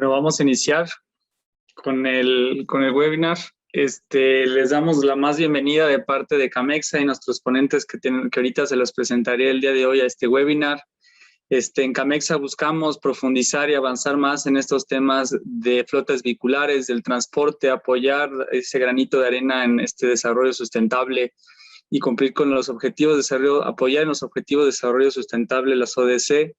Bueno, vamos a iniciar con el webinar. Les damos la más bienvenida de parte de Camexa y nuestros ponentes que ahorita se los presentaré el día de hoy a este webinar. En Camexa buscamos profundizar y avanzar más en estos temas de flotas vehiculares, del transporte, apoyar ese granito de arena en este desarrollo sustentable y cumplir con los objetivos de desarrollo, apoyar en los objetivos de desarrollo sustentable, las ODC.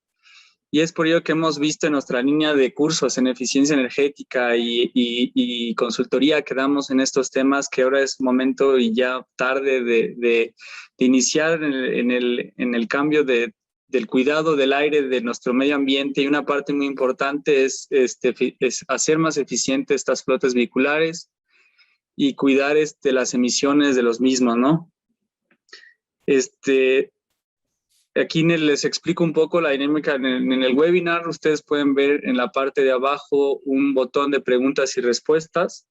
Y es por ello que hemos visto en nuestra línea de cursos en eficiencia energética y consultoría que damos en estos temas, que ahora es momento y ya tarde de iniciar en el cambio del cuidado del aire, de nuestro medio ambiente. Y una parte muy importante es hacer más eficientes estas flotas vehiculares y cuidar las emisiones de los mismos, ¿no? Aquí les explico un poco la dinámica en el webinar. Ustedes pueden ver en la parte de abajo un botón de preguntas y respuestas.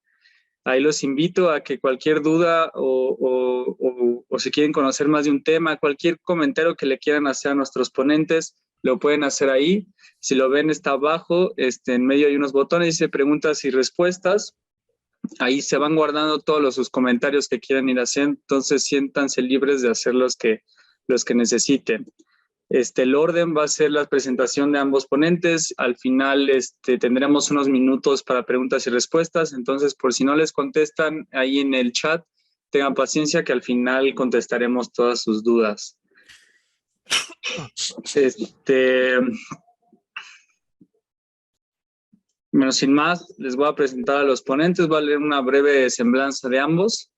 Ahí los invito a que cualquier duda o si quieren conocer más de un tema, cualquier comentario que le quieran hacer a nuestros ponentes, lo pueden hacer ahí. Si lo ven, está abajo, en medio hay unos botones, dice preguntas y respuestas. Ahí se van guardando todos sus comentarios que quieran ir haciendo, entonces siéntanse libres de hacer los que necesiten. El orden va a ser la presentación de ambos ponentes. Al final tendremos unos minutos para preguntas y respuestas. Entonces, por si no les contestan ahí en el chat, tengan paciencia que al final contestaremos todas sus dudas. Bueno, sin más, les voy a presentar a los ponentes. Voy a leer una breve semblanza de ambos.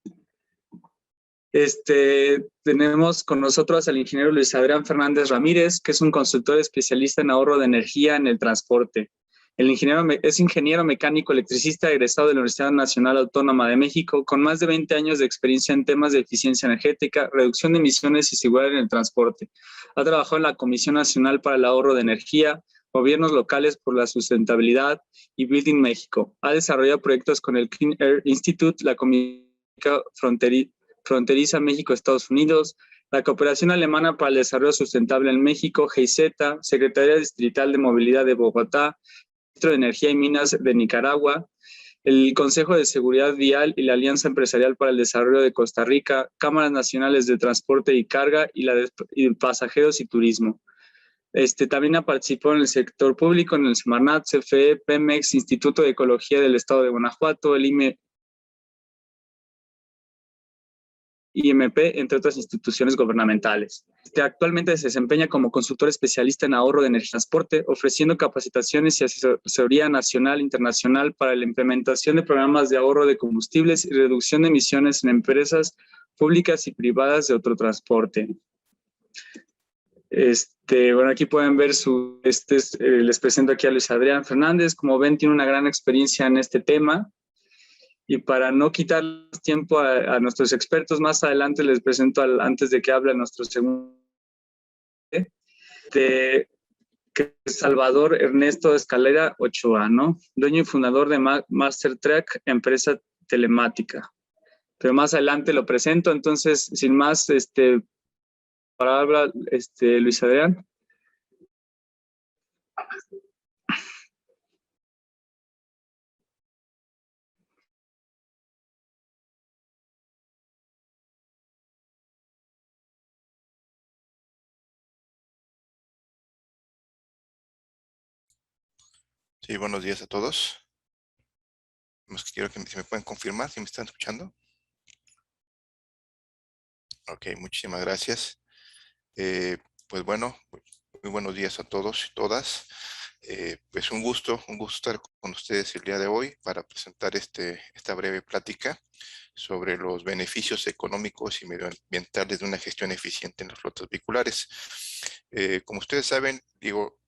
Tenemos con nosotros al ingeniero Luis Adrián Fernández Ramírez, que es un consultor especialista en ahorro de energía en el transporte. El ingeniero es ingeniero mecánico electricista egresado de la Universidad Nacional Autónoma de México, con más de 20 años de experiencia en temas de eficiencia energética, reducción de emisiones y seguridad en el transporte. Ha trabajado en la Comisión Nacional para el Ahorro de Energía, Gobiernos Locales por la Sustentabilidad y Building México. Ha desarrollado proyectos con el Clean Air Institute, la Comisión Fronteriza México-Estados Unidos, la Cooperación Alemana para el Desarrollo Sustentable en México, GIZ, Secretaría Distrital de Movilidad de Bogotá, Ministro de Energía y Minas de Nicaragua, el Consejo de Seguridad Vial y la Alianza Empresarial para el Desarrollo de Costa Rica, Cámaras Nacionales de Transporte y Carga y la de Pasajeros y Turismo. También ha participado en el sector público, en el Semarnat, CFE, Pemex, Instituto de Ecología del Estado de Guanajuato, el IMP, entre otras instituciones gubernamentales. Actualmente se desempeña como consultor especialista en ahorro de energía y transporte, ofreciendo capacitaciones y asesoría nacional e internacional para la implementación de programas de ahorro de combustibles y reducción de emisiones en empresas públicas y privadas de autotransporte. Bueno, aquí pueden ver les presento aquí a Luis Adrián Fernández. Como ven, tiene una gran experiencia en este tema. Y para no quitar tiempo a nuestros expertos, más adelante les presento, antes de que hable nuestro segundo, que es Salvador Ernesto Escalera Ochoa, ¿no? Dueño y fundador de Mastertrack, empresa telemática. Pero más adelante lo presento, entonces, sin más, palabra, Luis Adrián. Sí, buenos días a todos. Quiero que si me pueden confirmar si me están escuchando. Ok, muchísimas gracias. Pues bueno, muy buenos días a todos y todas. Pues un gusto estar con ustedes el día de hoy para presentar esta breve plática sobre los beneficios económicos y medioambientales de una gestión eficiente en las flotas vehiculares. Como ustedes saben,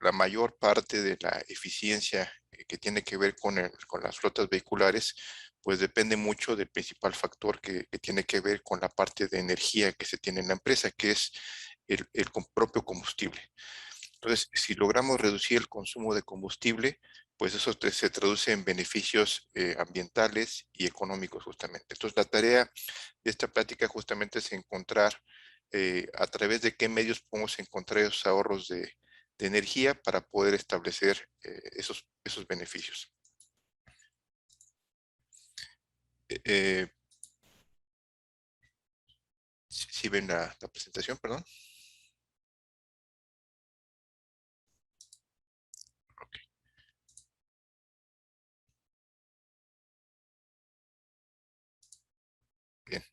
la mayor parte de la eficiencia que tiene que ver con las flotas vehiculares, pues depende mucho del principal factor que tiene que ver con la parte de energía que se tiene en la empresa, que es el propio combustible. Entonces, si logramos reducir el consumo de combustible, pues eso se traduce en beneficios ambientales y económicos justamente. Entonces, la tarea de esta plática justamente es encontrar a través de qué medios podemos encontrar esos ahorros de energía para poder establecer esos beneficios. Eh, si ven la presentación, perdón. Ok, bien.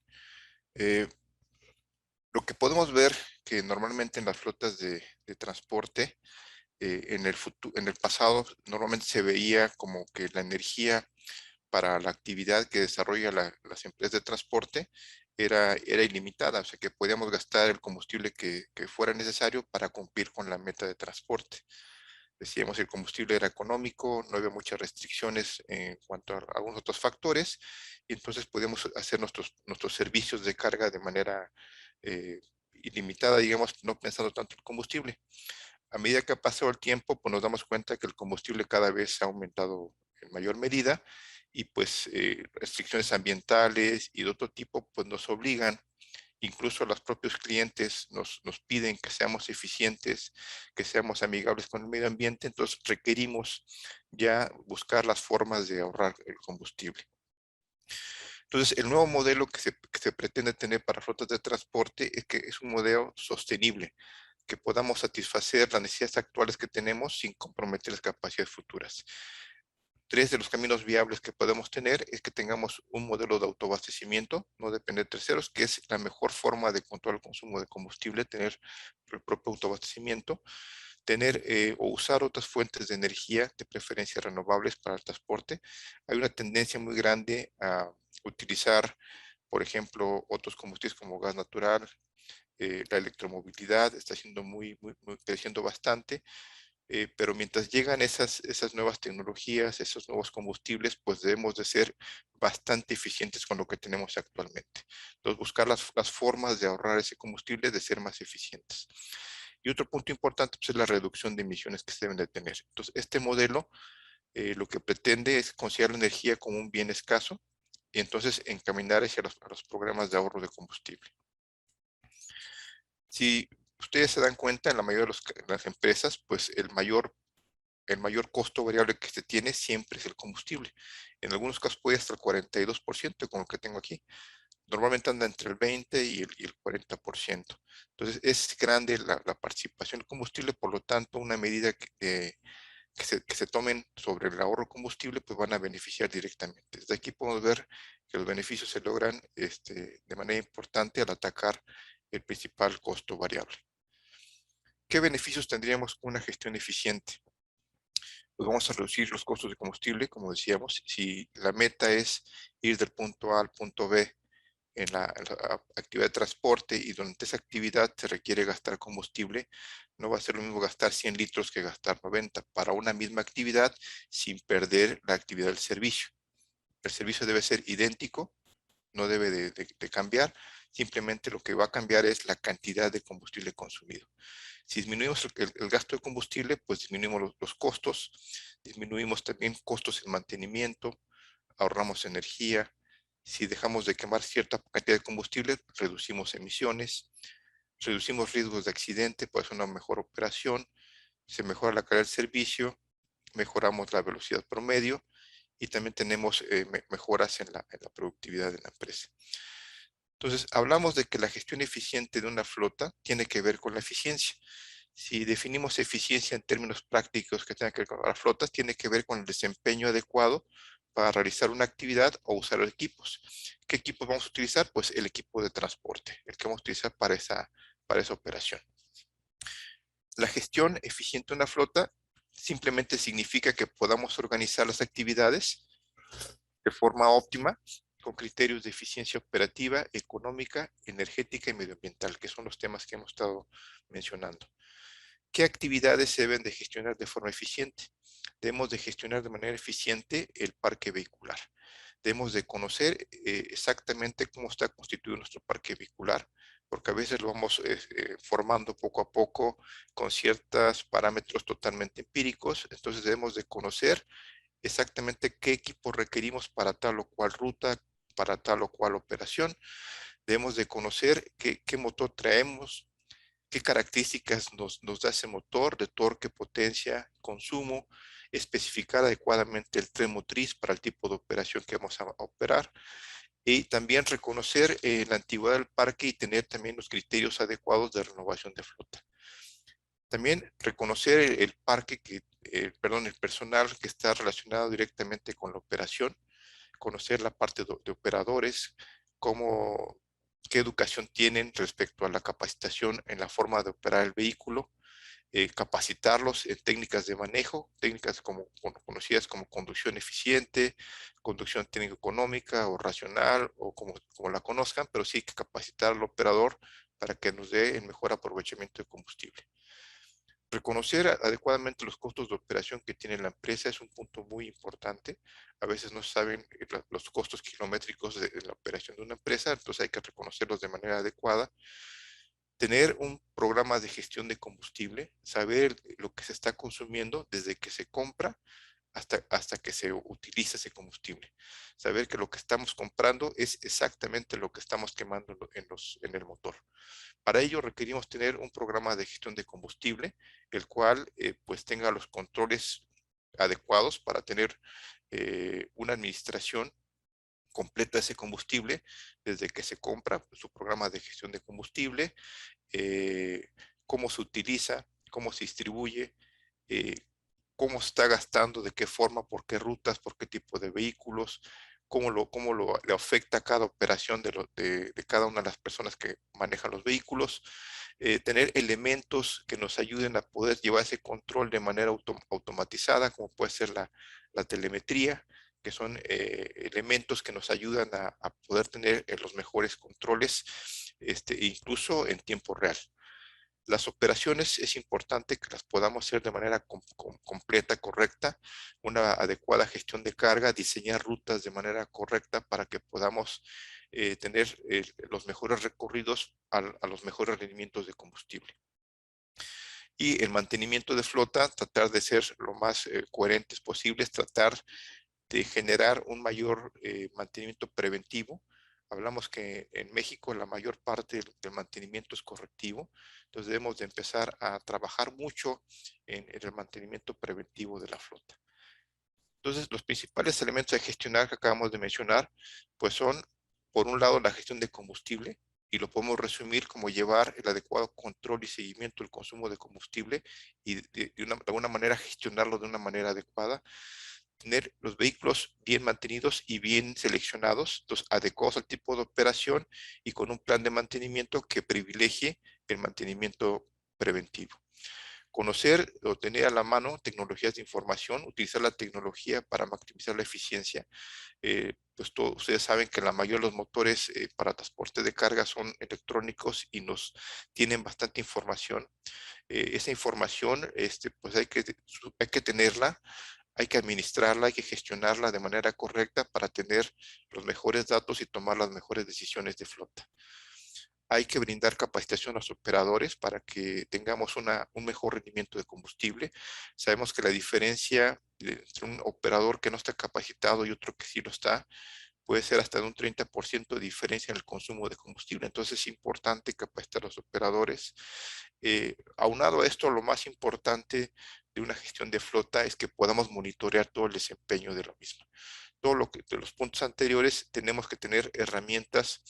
Eh, lo que podemos ver que normalmente en las flotas de transporte, en el pasado normalmente se veía como que la energía para la actividad que desarrolla las empresas de transporte era ilimitada, o sea que podíamos gastar el combustible que fuera necesario para cumplir con la meta de transporte. Decíamos que el combustible era económico, no había muchas restricciones en cuanto a algunos otros factores, y entonces podíamos hacer nuestros servicios de carga de manera ilimitada, digamos, no pensando tanto en el combustible. A medida que ha pasado el tiempo, pues nos damos cuenta que el combustible cada vez ha aumentado en mayor medida y pues restricciones ambientales y de otro tipo pues nos obligan, incluso los propios clientes nos piden que seamos eficientes, que seamos amigables con el medio ambiente, entonces requerimos ya buscar las formas de ahorrar el combustible. Entonces, el nuevo modelo que se pretende tener para flotas de transporte es que es un modelo sostenible, que podamos satisfacer las necesidades actuales que tenemos sin comprometer las capacidades futuras. Tres de los caminos viables que podemos tener es que tengamos un modelo de autoabastecimiento, no depender de terceros, que es la mejor forma de controlar el consumo de combustible, tener el propio autoabastecimiento, tener o usar otras fuentes de energía, de preferencia renovables para el transporte. Hay una tendencia muy grande a utilizar, por ejemplo, otros combustibles como gas natural, la electromovilidad está siendo creciendo bastante, pero mientras llegan esas nuevas tecnologías, esos nuevos combustibles, pues debemos de ser bastante eficientes con lo que tenemos actualmente. Entonces, buscar las formas de ahorrar ese combustible, de ser más eficientes. Y otro punto importante pues, es la reducción de emisiones que se deben de tener. Entonces, este modelo lo que pretende es considerar la energía como un bien escaso y entonces encaminar hacia a los programas de ahorro de combustible. Si ustedes se dan cuenta, en la mayoría de las empresas, pues el mayor costo variable que se tiene siempre es el combustible. En algunos casos puede hasta el 42%, como el que tengo aquí. Normalmente anda entre el 20 y el 40%. Entonces es grande la participación del combustible, por lo tanto una medida que se tomen sobre el ahorro de combustible, pues van a beneficiar directamente. Desde aquí podemos ver que los beneficios se logran de manera importante al atacar el principal costo variable. ¿Qué beneficios tendríamos con una gestión eficiente? Pues vamos a reducir los costos de combustible, como decíamos. Si la meta es ir del punto A al punto B en la actividad de transporte y durante esa actividad se requiere gastar combustible, no va a ser lo mismo gastar 100 litros que gastar 90 para una misma actividad sin perder la actividad del servicio. El servicio debe ser idéntico, no debe de cambiar, simplemente lo que va a cambiar es la cantidad de combustible consumido. Si disminuimos el gasto de combustible, pues disminuimos los costos, disminuimos también costos en mantenimiento, ahorramos energía. Si dejamos de quemar cierta cantidad de combustible, reducimos emisiones, reducimos riesgos de accidente, puede ser una mejor operación, se mejora la calidad del servicio, mejoramos la velocidad promedio y también tenemos mejoras en la productividad de la empresa. Entonces, hablamos de que la gestión eficiente de una flota tiene que ver con la eficiencia. Si definimos eficiencia en términos prácticos que tengan que ver con las flotas, tiene que ver con el desempeño adecuado para realizar una actividad o usar equipos. ¿Qué equipos vamos a utilizar? Pues el equipo de transporte, el que vamos a utilizar para esa operación. La gestión eficiente de una flota simplemente significa que podamos organizar las actividades de forma óptima con criterios de eficiencia operativa, económica, energética y medioambiental, que son los temas que hemos estado mencionando. ¿Qué actividades se deben de gestionar de forma eficiente? Debemos de gestionar de manera eficiente el parque vehicular. Debemos de conocer exactamente cómo está constituido nuestro parque vehicular, porque a veces lo vamos formando poco a poco con ciertos parámetros totalmente empíricos. Entonces debemos de conocer exactamente qué equipo requerimos para tal o cual ruta, para tal o cual operación. Debemos de conocer qué motor traemos, qué características nos da ese motor de torque, potencia, consumo especificar adecuadamente el tren motriz para el tipo de operación que vamos a operar, y también reconocer la antigüedad del parque y tener también los criterios adecuados de renovación de flota. También reconocer el parque el personal que está relacionado directamente con la operación, conocer la parte de operadores, qué educación tienen respecto a la capacitación en la forma de operar el vehículo, capacitarlos en técnicas de manejo, técnicas conocidas como conducción eficiente, conducción técnico-económica o racional, o como la conozcan, pero sí hay que capacitar al operador para que nos dé el mejor aprovechamiento de combustible. Reconocer adecuadamente los costos de operación que tiene la empresa es un punto muy importante. A veces no saben los costos kilométricos de la operación de una empresa, entonces hay que reconocerlos de manera adecuada. Tener un programa de gestión de combustible, saber lo que se está consumiendo desde que se compra hasta que se utiliza ese combustible. Saber que lo que estamos comprando es exactamente lo que estamos quemando en el motor. Para ello requerimos tener un programa de gestión de combustible, el cual pues tenga los controles adecuados para tener una administración completa de ese combustible, desde que se compra su programa de gestión de combustible, cómo se utiliza, cómo se distribuye, eh, cómo se está gastando, de qué forma, por qué rutas, por qué tipo de vehículos, le afecta a cada operación de cada una de las personas que manejan los vehículos, tener elementos que nos ayuden a poder llevar ese control de manera automatizada, como puede ser la telemetría, que son elementos que nos ayudan a poder tener los mejores controles, incluso en tiempo real. Las operaciones es importante que las podamos hacer de manera completa, correcta, una adecuada gestión de carga, diseñar rutas de manera correcta para que podamos tener los mejores recorridos a los mejores rendimientos de combustible. Y el mantenimiento de flota, tratar de ser lo más coherentes posibles, tratar de generar un mayor mantenimiento preventivo. Hablamos que en México la mayor parte del mantenimiento es correctivo, entonces debemos de empezar a trabajar mucho en el mantenimiento preventivo de la flota. Entonces, los principales elementos de gestionar que acabamos de mencionar, pues son, por un lado, la gestión de combustible, y lo podemos resumir como llevar el adecuado control y seguimiento del consumo de combustible y de alguna manera gestionarlo de una manera adecuada. Tener los vehículos bien mantenidos y bien seleccionados, entonces adecuados al tipo de operación y con un plan de mantenimiento que privilegie el mantenimiento preventivo. Conocer o tener a la mano tecnologías de información, utilizar la tecnología para maximizar la eficiencia. Pues ustedes saben que la mayoría de los motores para transporte de carga son electrónicos y nos tienen bastante información. Esa información pues hay que tenerla, hay que administrarla, hay que gestionarla de manera correcta para tener los mejores datos y tomar las mejores decisiones de flota. Hay que brindar capacitación a los operadores para que tengamos un mejor rendimiento de combustible. Sabemos que la diferencia entre un operador que no está capacitado y otro que sí lo está, puede ser hasta de un 30% de diferencia en el consumo de combustible. Entonces es importante capacitar a los operadores. Aunado a esto, lo más importante de una gestión de flota es que podamos monitorear todo el desempeño de la misma. De los puntos anteriores, tenemos que tener herramientas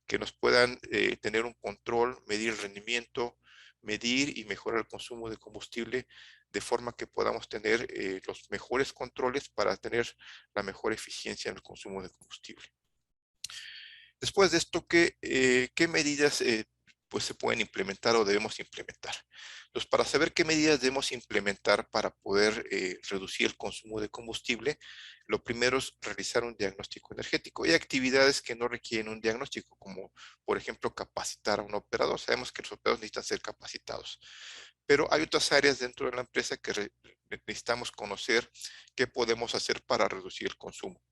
que nos puedan tener un control, medir el rendimiento, medir y mejorar el consumo de combustible, de forma que podamos tener los mejores controles para tener la mejor eficiencia en el consumo de combustible. Después de esto, ¿qué medidas pues se pueden implementar o debemos implementar? Entonces, para saber qué medidas debemos implementar para poder reducir el consumo de combustible, lo primero es realizar un diagnóstico energético. Hay actividades que no requieren un diagnóstico, como por ejemplo capacitar a un operador. Sabemos que los operadores necesitan ser capacitados, pero hay otras áreas dentro de la empresa que necesitamos conocer qué podemos hacer para reducir el consumo.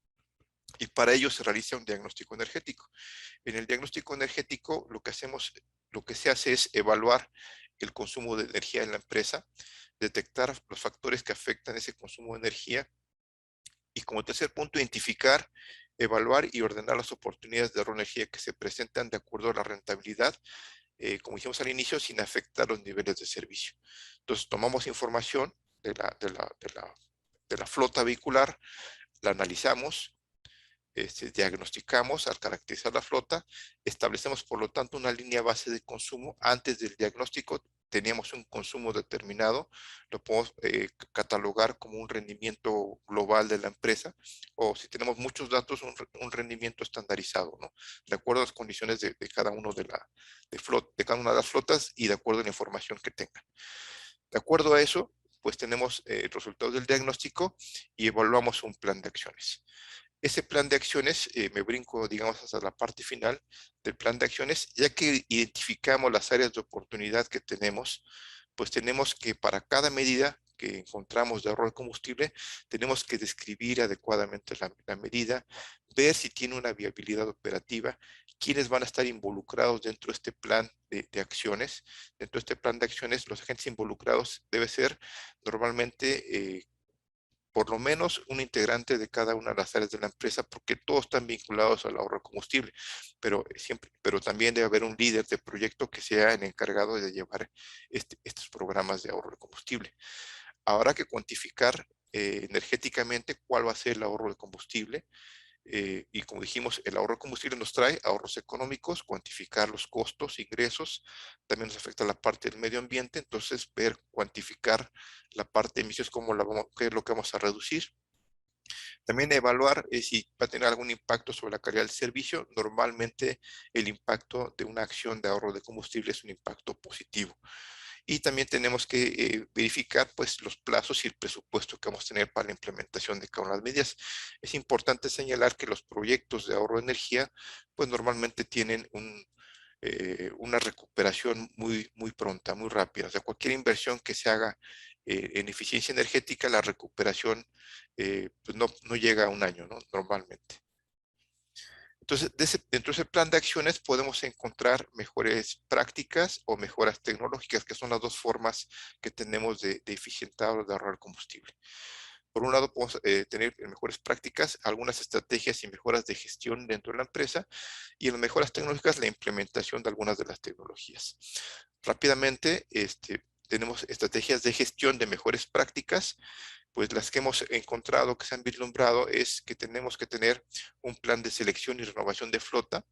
Y para ello se realiza un diagnóstico energético. En el diagnóstico energético lo que se hace es evaluar el consumo de energía en la empresa, detectar los factores que afectan ese consumo de energía y, como tercer punto, identificar, evaluar y ordenar las oportunidades de ahorro de energía que se presentan de acuerdo a la rentabilidad, como dijimos al inicio, sin afectar los niveles de servicio. Entonces tomamos información de la de la flota vehicular, la analizamos, diagnosticamos al caracterizar la flota, establecemos por lo tanto una línea base de consumo. Antes del diagnóstico teníamos un consumo determinado, lo podemos catalogar como un rendimiento global de la empresa, o si tenemos muchos datos, un rendimiento estandarizado, ¿no? De acuerdo a las condiciones de cada uno de cada una de las flotas y de acuerdo a la información que tengan. De acuerdo a eso, pues tenemos resultados del diagnóstico y evaluamos un plan de acciones. Ese plan de acciones, me brinco, digamos, hasta la parte final del plan de acciones, ya que identificamos las áreas de oportunidad que tenemos, pues tenemos que para cada medida que encontramos de ahorro de combustible, tenemos que describir adecuadamente la medida, ver si tiene una viabilidad operativa, quiénes van a estar involucrados dentro de este plan de acciones. Dentro de este plan de acciones, los agentes involucrados debe ser normalmente por lo menos un integrante de cada una de las áreas de la empresa, porque todos están vinculados al ahorro de combustible, pero también debe haber un líder de proyecto que sea el encargado de llevar estos programas de ahorro de combustible. Habrá que cuantificar energéticamente cuál va a ser el ahorro de combustible, y como dijimos, el ahorro de combustible nos trae ahorros económicos, cuantificar los costos, ingresos, también nos afecta la parte del medio ambiente, entonces ver, cuantificar la parte de emisiones, qué es lo que vamos a reducir. También evaluar si va a tener algún impacto sobre la calidad del servicio. Normalmente el impacto de una acción de ahorro de combustible es un impacto positivo. Y también tenemos que verificar pues, los plazos y el presupuesto que vamos a tener para la implementación de cada una de las medidas. Es importante señalar que los proyectos de ahorro de energía pues, normalmente tienen una recuperación muy pronta, muy rápida. O sea, cualquier inversión que se haga en eficiencia energética, la recuperación pues no llega a un año, ¿no? Normalmente. Entonces, dentro de ese plan de acciones podemos encontrar mejores prácticas o mejoras tecnológicas, que son las dos formas que tenemos de eficientar o de ahorrar combustible. Por un lado, podemos tener mejores prácticas, algunas estrategias y mejoras de gestión dentro de la empresa, y en las mejoras tecnológicas, la implementación de algunas de las tecnologías. Rápidamente, tenemos estrategias de gestión de mejores prácticas. Pues las que hemos encontrado, que se han vislumbrado, es que tenemos que tener un plan de selección y renovación de flota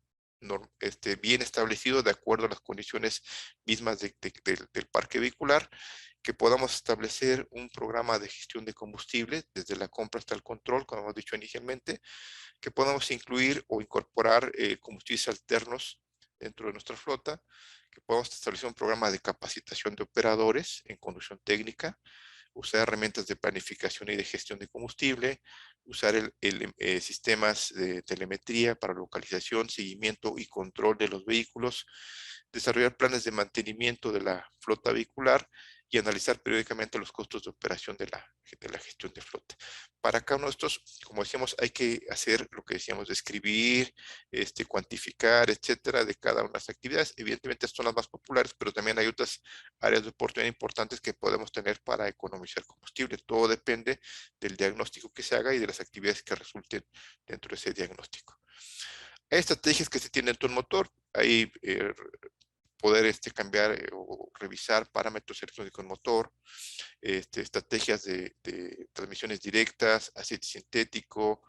bien establecido de acuerdo a las condiciones mismas del parque vehicular, que podamos establecer un programa de gestión de combustible desde la compra hasta el control, como hemos dicho inicialmente, que podamos incluir o incorporar combustibles alternos dentro de nuestra flota, que podamos establecer un programa de capacitación de operadores en conducción técnica, usar herramientas de planificación y de gestión de combustible, usar sistemas de telemetría para localización, seguimiento y control de los vehículos, desarrollar planes de mantenimiento de la flota vehicular y analizar periódicamente los costos de operación de la gestión de flota. Para cada uno de estos, como decíamos, hay que hacer lo que decíamos, describir, cuantificar, etcétera, de cada una de las actividades. Evidentemente, estas son las más populares, pero también hay otras áreas de oportunidad importantes que podemos tener para economizar combustible. Todo depende del diagnóstico que se haga y de las actividades que resulten dentro de ese diagnóstico. Hay estrategias que se tienen dentro del motor. Hay poder cambiar o revisar parámetros electrónicos del motor, estrategias de transmisiones directas, aceite sintético,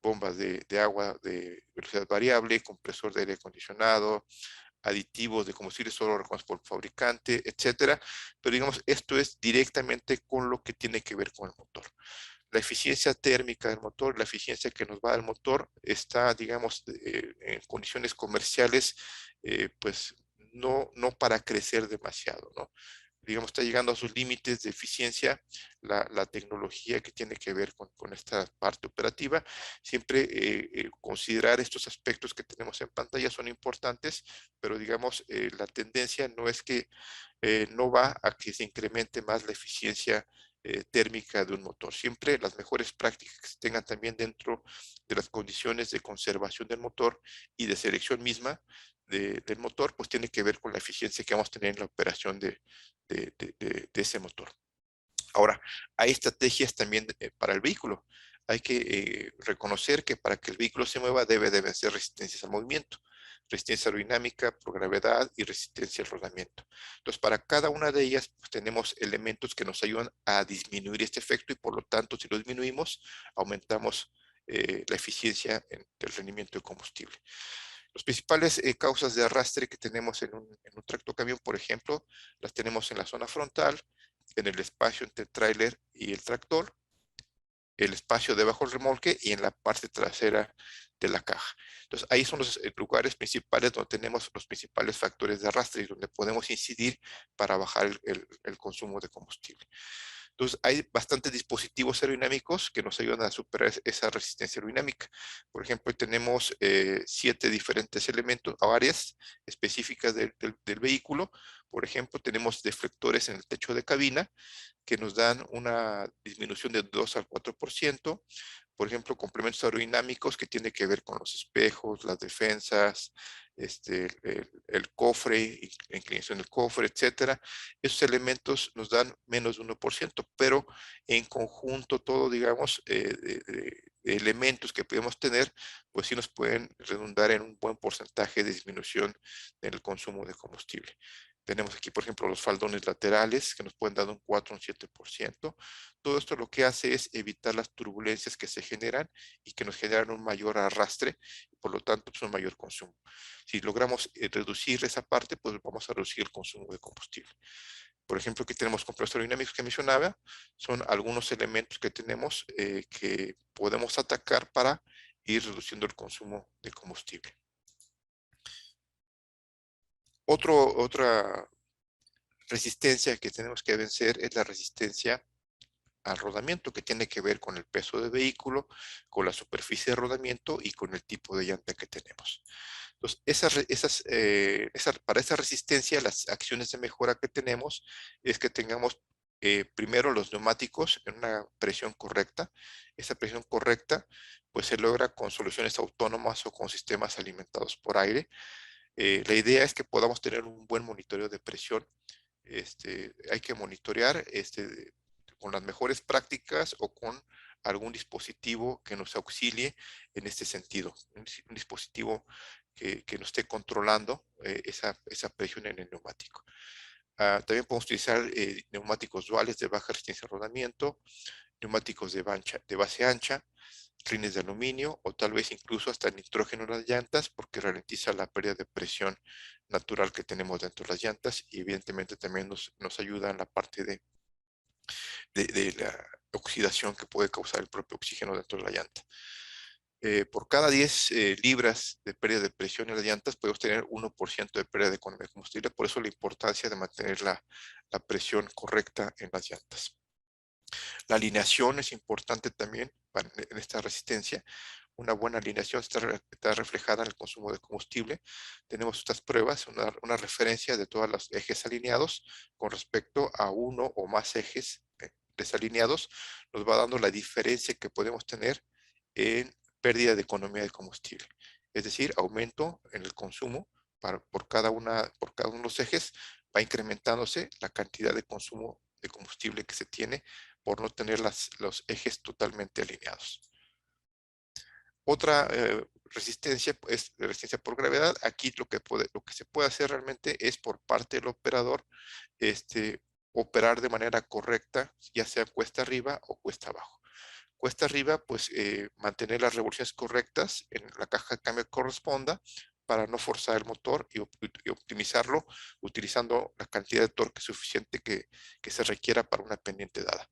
bombas de agua de velocidad variable, compresor de aire acondicionado, aditivos de combustible solo reconocidos por el fabricante, etcétera. Pero digamos, esto es directamente con lo que tiene que ver con el motor. La eficiencia térmica del motor, la eficiencia que nos va del motor, está, digamos, en condiciones comerciales, pues no para crecer demasiado, ¿no? Digamos, está llegando a sus límites de eficiencia la tecnología que tiene que ver con esta parte operativa. Siempre considerar estos aspectos que tenemos en pantalla son importantes, pero digamos, la tendencia no es que no va a que se incremente más la eficiencia térmica de un motor. Siempre las mejores prácticas que se tengan también dentro de las condiciones de conservación del motor y de selección misma del motor, pues tiene que ver con la eficiencia que vamos a tener en la operación de ese motor. Ahora, hay estrategias también para el vehículo. Hay que reconocer que para que el vehículo se mueva debe vencer resistencias al movimiento. resistencia aerodinámica, progravedad y resistencia al rodamiento. Entonces, para cada una de ellas pues, tenemos elementos que nos ayudan a disminuir este efecto y por lo tanto, si lo disminuimos, aumentamos la eficiencia del rendimiento de combustible. Las principales causas de arrastre que tenemos en un tractocamión, por ejemplo, las tenemos en la zona frontal, en el espacio entre el tráiler y el tractor, el espacio debajo del remolque y en la parte trasera de la caja. Entonces, ahí son los lugares principales donde tenemos los principales factores de arrastre y donde podemos incidir para bajar el consumo de combustible. Entonces, hay bastantes dispositivos aerodinámicos que nos ayudan a superar esa resistencia aerodinámica. Por ejemplo, tenemos 7 diferentes elementos, áreas específicas del vehículo. Por ejemplo, tenemos deflectores en el techo de cabina que nos dan una disminución de 2 al 4%. Por ejemplo, complementos aerodinámicos que tienen que ver con los espejos, las defensas, el cofre, la inclinación del cofre, etcétera. Esos elementos nos dan menos de 1%, pero en conjunto todo, digamos, de elementos que podemos tener, pues sí nos pueden redundar en un buen porcentaje de disminución en el consumo de combustible. Tenemos aquí, por ejemplo, los faldones laterales que nos pueden dar un 4 o un 7%. Todo esto lo que hace es evitar las turbulencias que se generan y que nos generan un mayor arrastre y por lo tanto pues, un mayor consumo. Si logramos reducir esa parte, pues vamos a reducir el consumo de combustible. Por ejemplo, aquí tenemos compresores aerodinámicos que mencionaba. Son algunos elementos que tenemos que podemos atacar para ir reduciendo el consumo de combustible. Otra resistencia que tenemos que vencer es la resistencia al rodamiento, que tiene que ver con el peso del vehículo, con la superficie de rodamiento y con el tipo de llanta que tenemos. Entonces, para esa resistencia, las acciones de mejora que tenemos es que tengamos primero los neumáticos en una presión correcta. Esa presión correcta pues se logra con soluciones autónomas o con sistemas alimentados por aire. La idea es que podamos tener un buen monitoreo de presión. Hay que monitorear con las mejores prácticas o con algún dispositivo que nos auxilie en este sentido. Un dispositivo que nos esté controlando esa presión en el neumático. También podemos utilizar neumáticos duales de baja resistencia al rodamiento, neumáticos de base ancha, rines de aluminio o tal vez incluso hasta nitrógeno en las llantas porque ralentiza la pérdida de presión natural que tenemos dentro de las llantas y evidentemente también nos ayuda en la parte de la oxidación que puede causar el propio oxígeno dentro de la llanta. Por cada 10 libras de pérdida de presión en las llantas podemos tener 1% de pérdida de economía de combustible, por eso la importancia de mantener la presión correcta en las llantas. La alineación es importante también en esta resistencia. Una buena alineación está reflejada en el consumo de combustible. Tenemos estas pruebas, una referencia de todos los ejes alineados con respecto a uno o más ejes desalineados. Nos va dando la diferencia que podemos tener en pérdida de economía de combustible. Es decir, aumento en el consumo por cada uno de los ejes va incrementándose la cantidad de consumo de combustible que se tiene por no tener los ejes totalmente alineados. Otra resistencia es resistencia por gravedad. Aquí lo que se puede hacer realmente es por parte del operador operar de manera correcta, ya sea cuesta arriba o cuesta abajo. Cuesta arriba, pues mantener las revoluciones correctas en la caja de cambio que corresponda para no forzar el motor y optimizarlo utilizando la cantidad de torque suficiente que se requiera para una pendiente dada.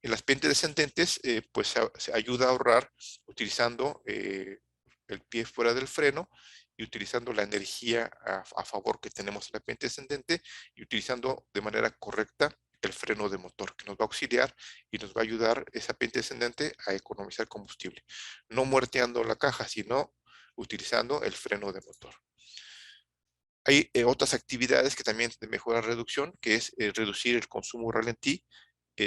En las pendientes descendentes, pues se ayuda a ahorrar utilizando el pie fuera del freno y utilizando la energía a favor que tenemos en la pendiente descendente y utilizando de manera correcta el freno de motor, que nos va a auxiliar y nos va a ayudar esa pendiente descendente a economizar combustible. No muerteando la caja, sino utilizando el freno de motor. Hay otras actividades que también de mejora reducción, que es reducir el consumo ralentí.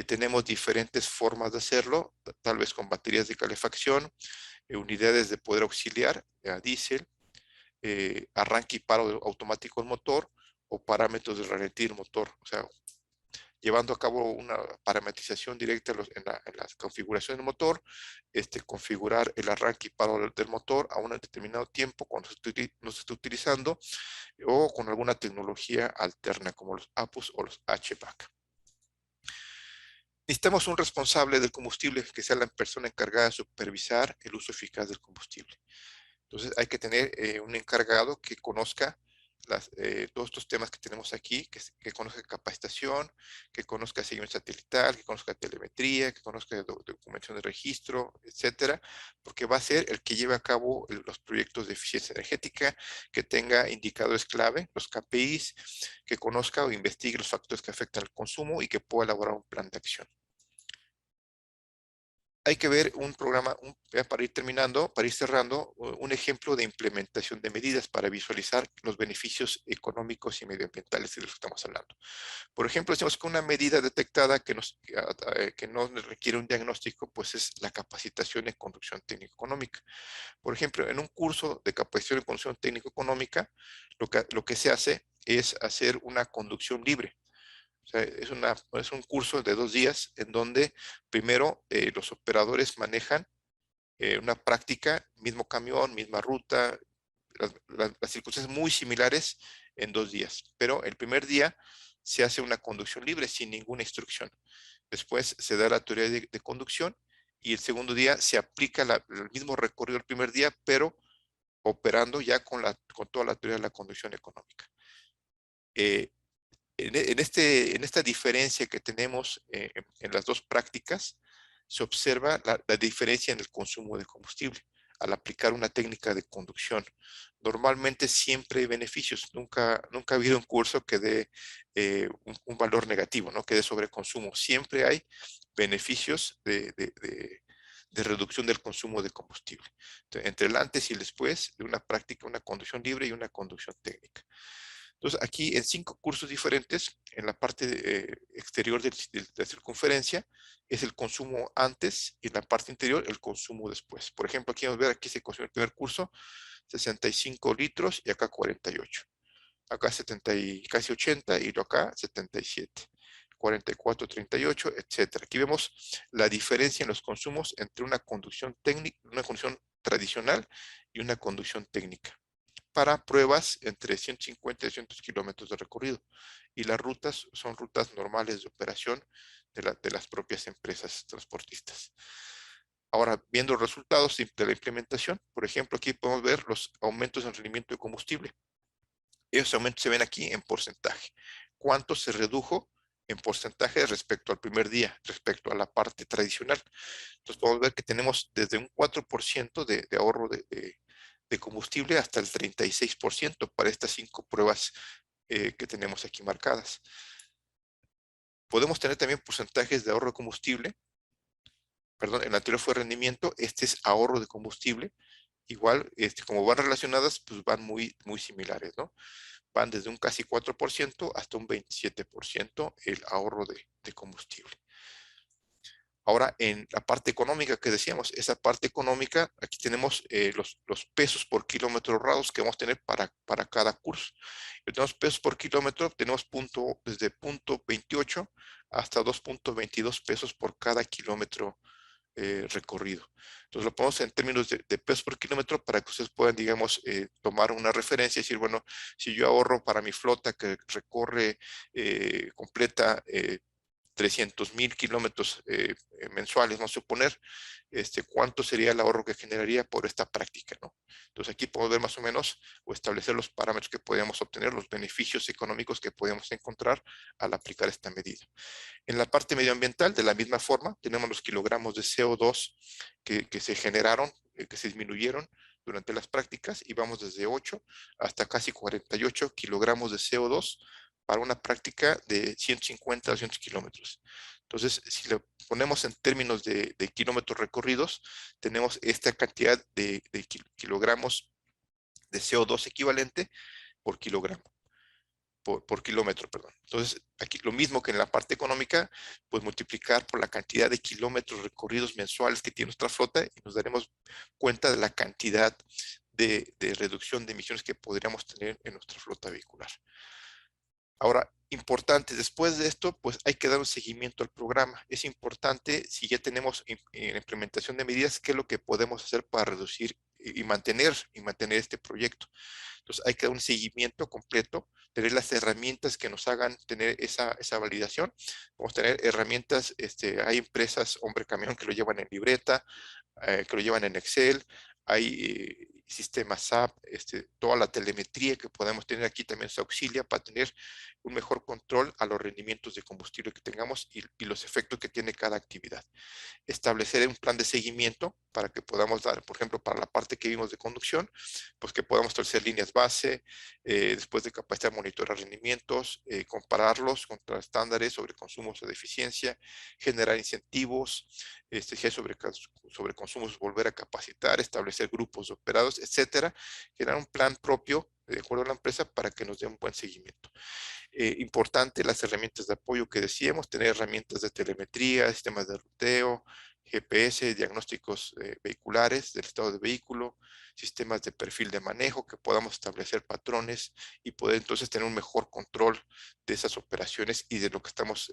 Tenemos diferentes formas de hacerlo, tal vez con baterías de calefacción, unidades de poder auxiliar, a diésel, arranque y paro automático del motor o parámetros de ralentí del motor. O sea, llevando a cabo una parametrización directa en la configuración del motor, configurar el arranque y paro del motor a un determinado tiempo cuando no se esté utilizando, o con alguna tecnología alterna como los APUs o los HVAC. Necesitamos un responsable del combustible que sea la persona encargada de supervisar el uso eficaz del combustible. Entonces hay que tener un encargado que conozca todos estos temas que tenemos aquí, que conozca capacitación, que conozca seguimiento satelital, que conozca telemetría, que conozca documentación de registro, etcétera, porque va a ser el que lleve a cabo los proyectos de eficiencia energética, que tenga indicadores clave, los KPIs, que conozca o investigue los factores que afectan al consumo y que pueda elaborar un plan de acción. Hay que ver un programa, para ir terminando, para ir cerrando, un ejemplo de implementación de medidas para visualizar los beneficios económicos y medioambientales de los que estamos hablando. Por ejemplo, decimos que una medida detectada que no requiere un diagnóstico, pues es la capacitación en conducción técnico-económica. Por ejemplo, en un curso de capacitación en conducción técnico-económica, lo que se hace es hacer una conducción libre. O sea, es un curso de 2 días en donde primero los operadores manejan una práctica, mismo camión, misma ruta, las circunstancias muy similares en 2 días. Pero el primer día se hace una conducción libre sin ninguna instrucción. Después se da la teoría de conducción y el segundo día se aplica el mismo recorrido el primer día, pero operando ya con toda la teoría de la conducción económica. En esta diferencia que tenemos en las dos prácticas, se observa la diferencia en el consumo de combustible al aplicar una técnica de conducción. Normalmente siempre hay beneficios, nunca ha habido un curso que dé un valor negativo, ¿no? Que dé sobreconsumo. Siempre hay beneficios de reducción del consumo de combustible. Entonces, entre el antes y el después de una práctica, una conducción libre y una conducción técnica. Entonces, aquí en 5 cursos diferentes, en la parte exterior de la circunferencia, es el consumo antes y en la parte interior el consumo después. Por ejemplo, aquí vamos a ver, aquí se consume el primer curso, 65 litros y acá 48. Acá 70 y casi 80 y acá 77. 44, 38, etcétera. Aquí vemos la diferencia en los consumos entre una conducción técnica, una conducción tradicional y una conducción técnica, para pruebas entre 150 y 200 kilómetros de recorrido. Y las rutas son rutas normales de operación de las propias empresas transportistas. Ahora, viendo los resultados de la implementación, por ejemplo, aquí podemos ver los aumentos en rendimiento de combustible. Esos aumentos se ven aquí en porcentaje. ¿Cuánto se redujo en porcentaje respecto al primer día, respecto a la parte tradicional? Entonces podemos ver que tenemos desde un 4% de ahorro de combustible hasta el 36% para estas 5 pruebas que tenemos aquí marcadas. Podemos tener también porcentajes de ahorro de combustible. Perdón, el anterior fue rendimiento, este es ahorro de combustible. Igual, como van relacionadas, pues van muy similares, ¿no? Van desde un casi 4% hasta un 27% el ahorro de combustible. Ahora, en la parte económica que decíamos, esa parte económica, aquí tenemos los pesos por kilómetro ahorrados que vamos a tener para cada curso. Y tenemos pesos por kilómetro, tenemos desde punto 28 hasta 2.22 pesos por cada kilómetro recorrido. Entonces lo ponemos en términos de pesos por kilómetro para que ustedes puedan, digamos, tomar una referencia y decir, bueno, si yo ahorro para mi flota que recorre completa 300,000 kilómetros mensuales, vamos a suponer, cuánto sería el ahorro que generaría por esta práctica, ¿no? Entonces aquí podemos ver más o menos o establecer los parámetros que podemos obtener, los beneficios económicos que podemos encontrar al aplicar esta medida. En la parte medioambiental, de la misma forma, tenemos los kilogramos de CO2 que se generaron, que se disminuyeron durante las prácticas, y vamos desde 8 hasta casi 48 kilogramos de CO2 para una práctica de 150 a 200 kilómetros. Entonces, si lo ponemos en términos de kilómetros recorridos, tenemos esta cantidad de kilogramos de CO2 equivalente por kilogramo. Por kilómetro, perdón. Entonces, aquí lo mismo que en la parte económica, pues multiplicar por la cantidad de kilómetros recorridos mensuales que tiene nuestra flota y nos daremos cuenta de la cantidad de reducción de emisiones que podríamos tener en nuestra flota vehicular. Ahora, importante, después de esto, pues hay que dar un seguimiento al programa. Es importante, si ya tenemos en implementación de medidas, qué es lo que podemos hacer para reducir y mantener este proyecto. Entonces hay que dar un seguimiento completo, tener las herramientas que nos hagan tener esa validación. Vamos a tener herramientas, hay empresas, hombre camión, que lo llevan en libreta, que lo llevan en Excel, hay sistemas SAP, toda la telemetría que podemos tener aquí también se auxilia para tener un mejor control a los rendimientos de combustible que tengamos y los efectos que tiene cada actividad. Establecer un plan de seguimiento para que podamos dar, por ejemplo, para la parte que vimos de conducción, pues que podamos establecer líneas base, después de capacidad monitorar rendimientos, compararlos contra estándares sobre consumos o de eficiencia, generar incentivos, si hay sobre consumos, volver a capacitar, establecer grupos de operados, etcétera, generar un plan propio de acuerdo a la empresa para que nos dé un buen seguimiento. Importante las herramientas de apoyo que decíamos, tener herramientas de telemetría, sistemas de ruteo, GPS, diagnósticos vehiculares del estado de vehículo, sistemas de perfil de manejo, que podamos establecer patrones y poder entonces tener un mejor control de esas operaciones y de lo que estamos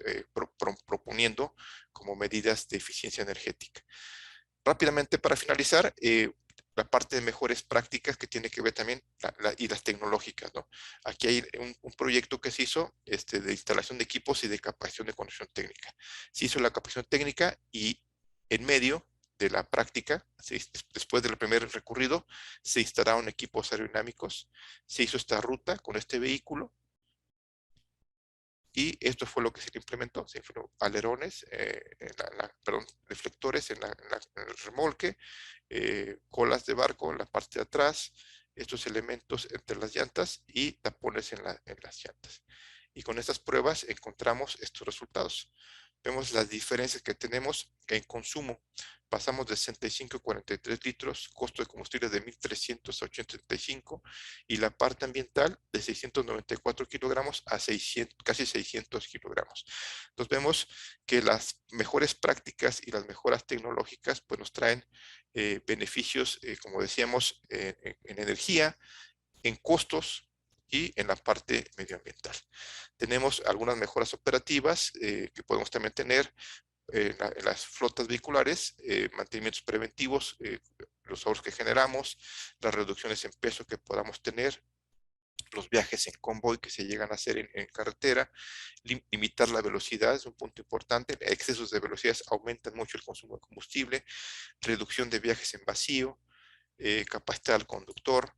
proponiendo como medidas de eficiencia energética. Rápidamente para finalizar, la parte de mejores prácticas que tiene que ver también y las tecnológicas, ¿no? Aquí hay un proyecto que se hizo de instalación de equipos y de capacitación de conducción técnica. Se hizo la capacitación técnica y en medio de la práctica, después del primer recorrido, se instalaron equipos aerodinámicos, se hizo esta ruta con este vehículo y esto fue lo que se implementó. Se implementó alerones, perdón, deflectores en el remolque, colas de barco en la parte de atrás, estos elementos entre las llantas y tapones en las llantas. Y con estas pruebas encontramos estos resultados. Vemos las diferencias que tenemos en consumo. Pasamos de 65 a 43 litros, costo de combustible de 1.300 a 835 y la parte ambiental de 694 kilogramos a 600, casi 600 kilogramos. Entonces vemos que las mejores prácticas y las mejoras tecnológicas pues nos traen beneficios, como decíamos, en energía, en costos y en la parte medioambiental. Tenemos algunas mejoras operativas que podemos también tener en las flotas vehiculares, mantenimientos preventivos, los ahorros que generamos, las reducciones en peso que podamos tener, los viajes en convoy que se llegan a hacer en carretera, limitar la velocidad es un punto importante, excesos de velocidades aumentan mucho el consumo de combustible, reducción de viajes en vacío, capacitar al conductor,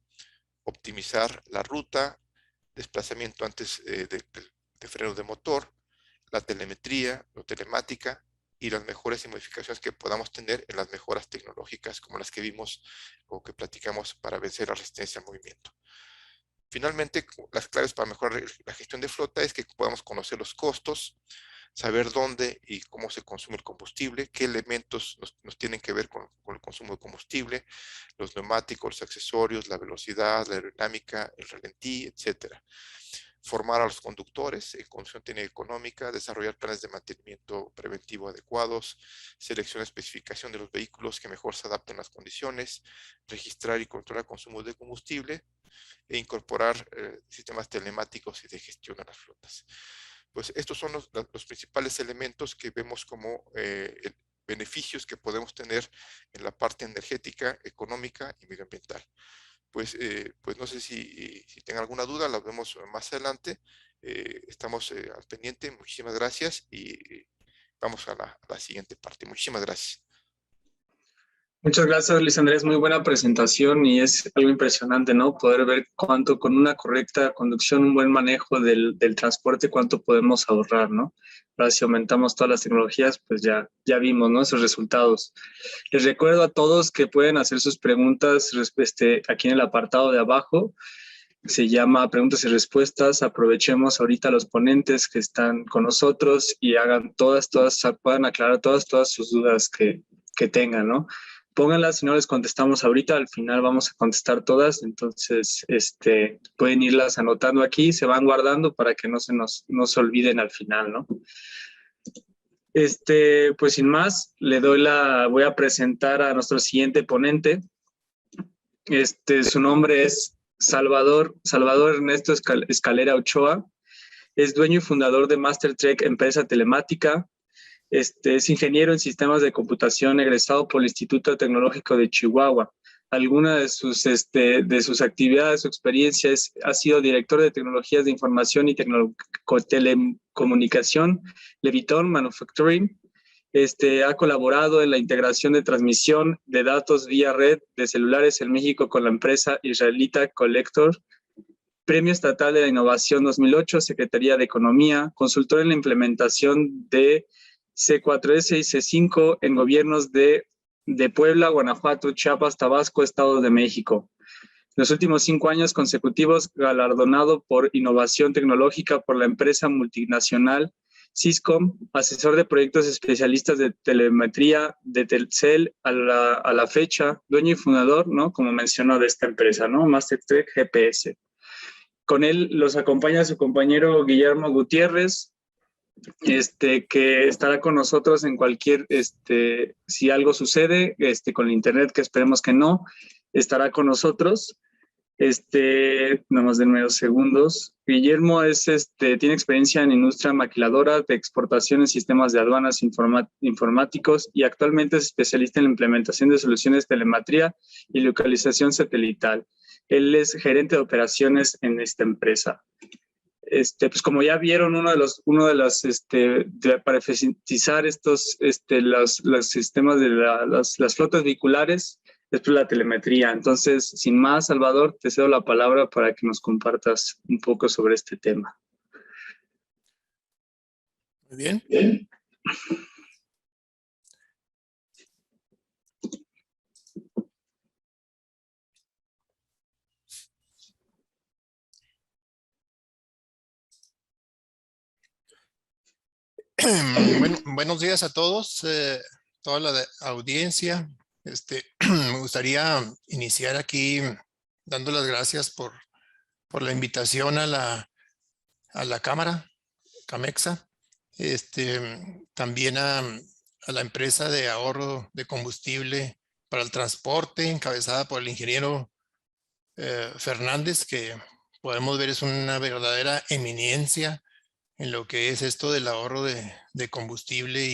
optimizar la ruta, desplazamiento antes de frenos de motor, la telemetría, la telemática y las mejoras y modificaciones que podamos tener en las mejoras tecnológicas como las que vimos o que platicamos para vencer la resistencia al movimiento. Finalmente, las claves para mejorar la gestión de flota es que podamos conocer los costos, saber dónde y cómo se consume el combustible, qué elementos nos tienen que ver con el consumo de combustible, los neumáticos, los accesorios, la velocidad, la aerodinámica, el ralentí, etcétera. Formar a los conductores en conducción técnica económica, desarrollar planes de mantenimiento preventivo adecuados, selección y especificación de los vehículos que mejor se adapten a las condiciones, registrar y controlar consumos de combustible e incorporar sistemas telemáticos y de gestión a las flotas. Pues estos son los principales elementos que vemos como beneficios que podemos tener en la parte energética, económica y medioambiental. Pues no sé si tengan alguna duda, la vemos más adelante. Estamos al pendiente. Muchísimas gracias y vamos a la siguiente parte. Muchísimas gracias. Muchas gracias, Luis Andrés. Muy buena presentación y es algo impresionante, ¿no? Poder ver cuánto con una correcta conducción, un buen manejo del transporte, cuánto podemos ahorrar, ¿no? Ahora, si aumentamos todas las tecnologías, pues ya vimos, ¿no? Esos resultados. Les recuerdo a todos que pueden hacer sus preguntas aquí en el apartado de abajo. Se llama preguntas y respuestas. Aprovechemos ahorita los ponentes que están con nosotros y hagan puedan aclarar todas sus dudas que tengan, ¿no? Pónganlas, si no les contestamos ahorita, al final vamos a contestar todas, entonces pueden irlas anotando aquí, se van guardando para que no se olviden al final, ¿no? Pues sin más, voy a presentar a nuestro siguiente ponente. Su nombre es Salvador Ernesto Escalera Ochoa. Es dueño y fundador de MasterTrek, empresa telemática. Es ingeniero en sistemas de computación egresado por el Instituto Tecnológico de Chihuahua. Alguna de sus actividades o experiencias ha sido director de tecnologías de información y telecomunicación, Leviton Manufacturing. Ha colaborado en la integración de transmisión de datos vía red de celulares en México con la empresa israelita Collector. Premio Estatal de la Innovación 2008, Secretaría de Economía, consultor en la implementación de C4S y C5 en gobiernos de Puebla, Guanajuato, Chiapas, Tabasco, Estado de México. En los últimos 5 años consecutivos, galardonado por innovación tecnológica por la empresa multinacional Syscom, asesor de proyectos especialistas de telemetría de Telcel a la fecha, dueño y fundador, ¿no? Como mencionó, de esta empresa, ¿no? MasterTrek GPS. Con él los acompaña su compañero Guillermo Gutiérrez, que estará con nosotros en cualquier, si algo sucede, con el internet, que esperemos que no, estará con nosotros. Nada más denme 2 segundos. Guillermo tiene experiencia en industria maquiladora, de exportación en sistemas de aduanas informáticos y actualmente es especialista en la implementación de soluciones de telemetría y localización satelital. Él es gerente de operaciones en esta empresa. Pues como ya vieron, para eficientizar los sistemas de las flotas vehiculares, es la telemetría. Entonces, sin más, Salvador, te cedo la palabra para que nos compartas un poco sobre este tema. Muy bien. Buenos días a todos, toda la audiencia. Me gustaría iniciar aquí dando las gracias por la invitación a la cámara, Camexa. También a la empresa de ahorro de combustible para el transporte, encabezada por el ingeniero Fernández, que podemos ver es una verdadera eminencia en lo que es esto del ahorro de combustible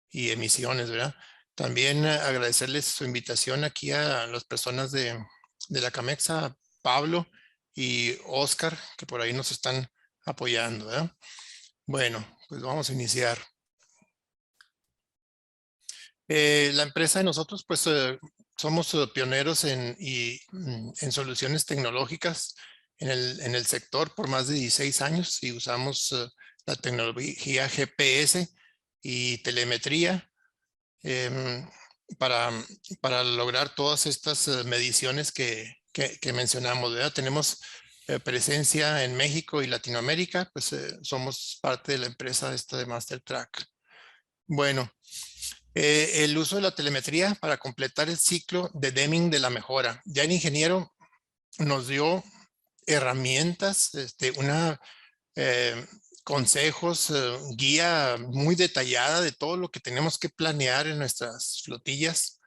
y emisiones, ¿verdad? También agradecerles su invitación aquí a las personas de la Camexa, Pablo y Oscar, que por ahí nos están apoyando, ¿verdad? Bueno, pues vamos a iniciar. La empresa de nosotros, pues somos pioneros en soluciones tecnológicas en el sector por más de 16 años y usamos la tecnología GPS y telemetría para lograr todas estas mediciones que mencionamos, ¿verdad? Tenemos presencia en México y Latinoamérica, pues somos parte de la empresa esta de MasterTrek. Bueno, el uso de la telemetría para completar el ciclo de Deming de la mejora. Ya el ingeniero nos dio herramientas, consejos, guía muy detallada de todo lo que tenemos que planear en nuestras flotillas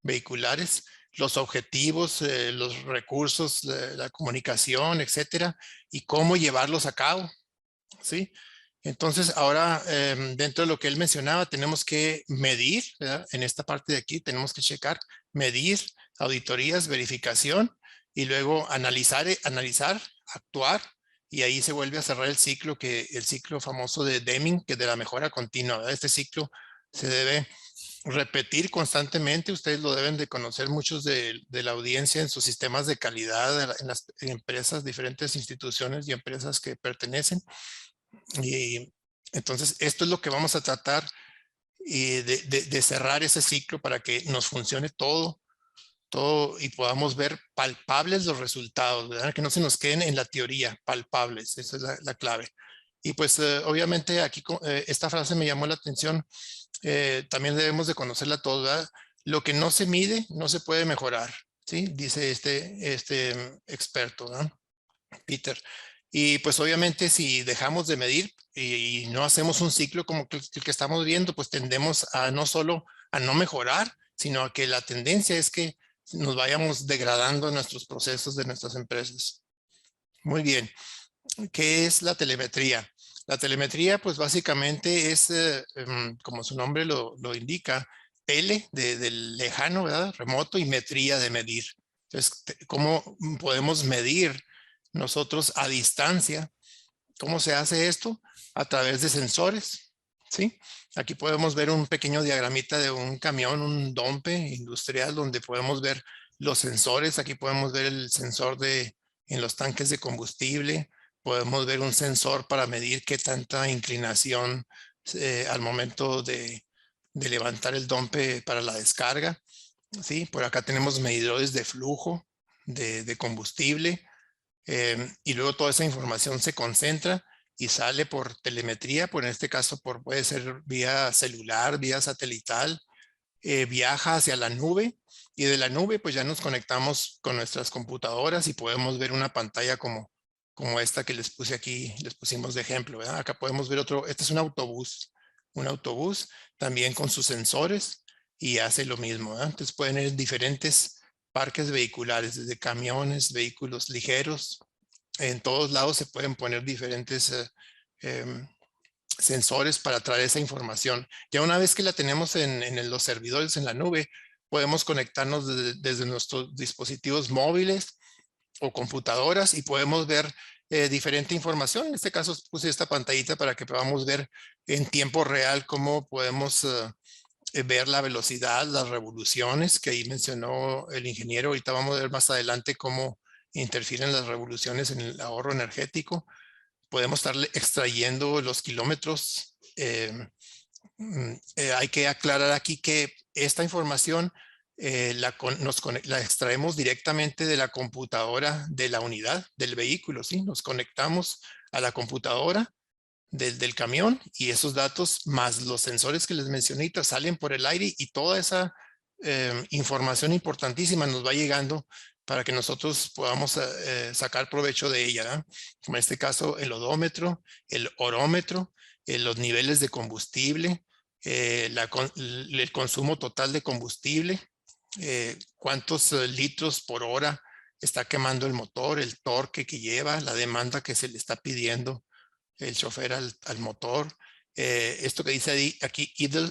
vehiculares, los objetivos, los recursos, la comunicación, etcétera, y cómo llevarlos a cabo, ¿sí? Entonces, ahora, dentro de lo que él mencionaba, tenemos que medir, ¿verdad? En esta parte de aquí tenemos que checar, medir, auditorías, verificación, y luego analizar, actuar, y ahí se vuelve a cerrar el ciclo famoso de Deming, que es de la mejora continua, ¿verdad? Este ciclo se debe repetir constantemente. Ustedes lo deben de conocer muchos de la audiencia en sus sistemas de calidad, en las empresas, diferentes instituciones y empresas que pertenecen. Y entonces esto es lo que vamos a tratar de cerrar ese ciclo para que nos funcione todo y podamos ver palpables los resultados, ¿verdad? Que no se nos queden en la teoría, palpables, esa es la clave. Y pues obviamente aquí esta frase me llamó la atención, también debemos de conocerla todos, ¿verdad? Lo que no se mide no se puede mejorar, ¿sí? Dice este experto, ¿verdad? Peter. Y pues obviamente si dejamos de medir y no hacemos un ciclo como el que estamos viendo, pues tendemos a no solo a no mejorar, sino a que la tendencia es que nos vayamos degradando en nuestros procesos de nuestras empresas. Muy bien. ¿Qué es la telemetría? La telemetría, pues básicamente es, como su nombre lo indica, tele del lejano, ¿verdad? Remoto, y metría de medir. Entonces, ¿cómo podemos medir nosotros a distancia? ¿Cómo se hace esto? A través de sensores, ¿sí? Aquí podemos ver un pequeño diagramita de un camión, un dompe industrial, donde podemos ver los sensores. Aquí podemos ver el sensor en los tanques de combustible. Podemos ver un sensor para medir qué tanta inclinación al momento de levantar el dompe para la descarga, ¿sí? Por acá tenemos medidores de flujo de combustible. Y luego toda esa información se concentra y sale por telemetría, en este caso puede ser vía celular, vía satelital, viaja hacia la nube, y de la nube pues ya nos conectamos con nuestras computadoras y podemos ver una pantalla como esta que les puse aquí, les pusimos de ejemplo, ¿verdad? Acá podemos ver otro, este es un autobús también con sus sensores y hace lo mismo, ¿verdad? Entonces pueden ir diferentes parques vehiculares, desde camiones, vehículos ligeros. En todos lados se pueden poner diferentes sensores para traer esa información. Ya una vez que la tenemos en los servidores en la nube, podemos conectarnos desde nuestros dispositivos móviles o computadoras y podemos ver diferente información. En este caso puse esta pantallita para que podamos ver en tiempo real cómo podemos ver la velocidad, las revoluciones que ahí mencionó el ingeniero. Ahorita vamos a ver más adelante cómo interfieren las revoluciones en el ahorro energético. Podemos estar extrayendo los kilómetros. Hay que aclarar aquí que esta información la extraemos directamente de la computadora de la unidad del vehículo, ¿sí? Nos conectamos a la computadora del camión y esos datos más los sensores que les mencioné salen por el aire, y toda esa información importantísima nos va llegando para que nosotros podamos sacar provecho de ella, ¿no? Como en este caso el odómetro, el orómetro, los niveles de combustible, el consumo total de combustible, cuántos litros por hora está quemando el motor, el torque que lleva, la demanda que se le está pidiendo el chofer al motor. Esto que dice aquí, idle,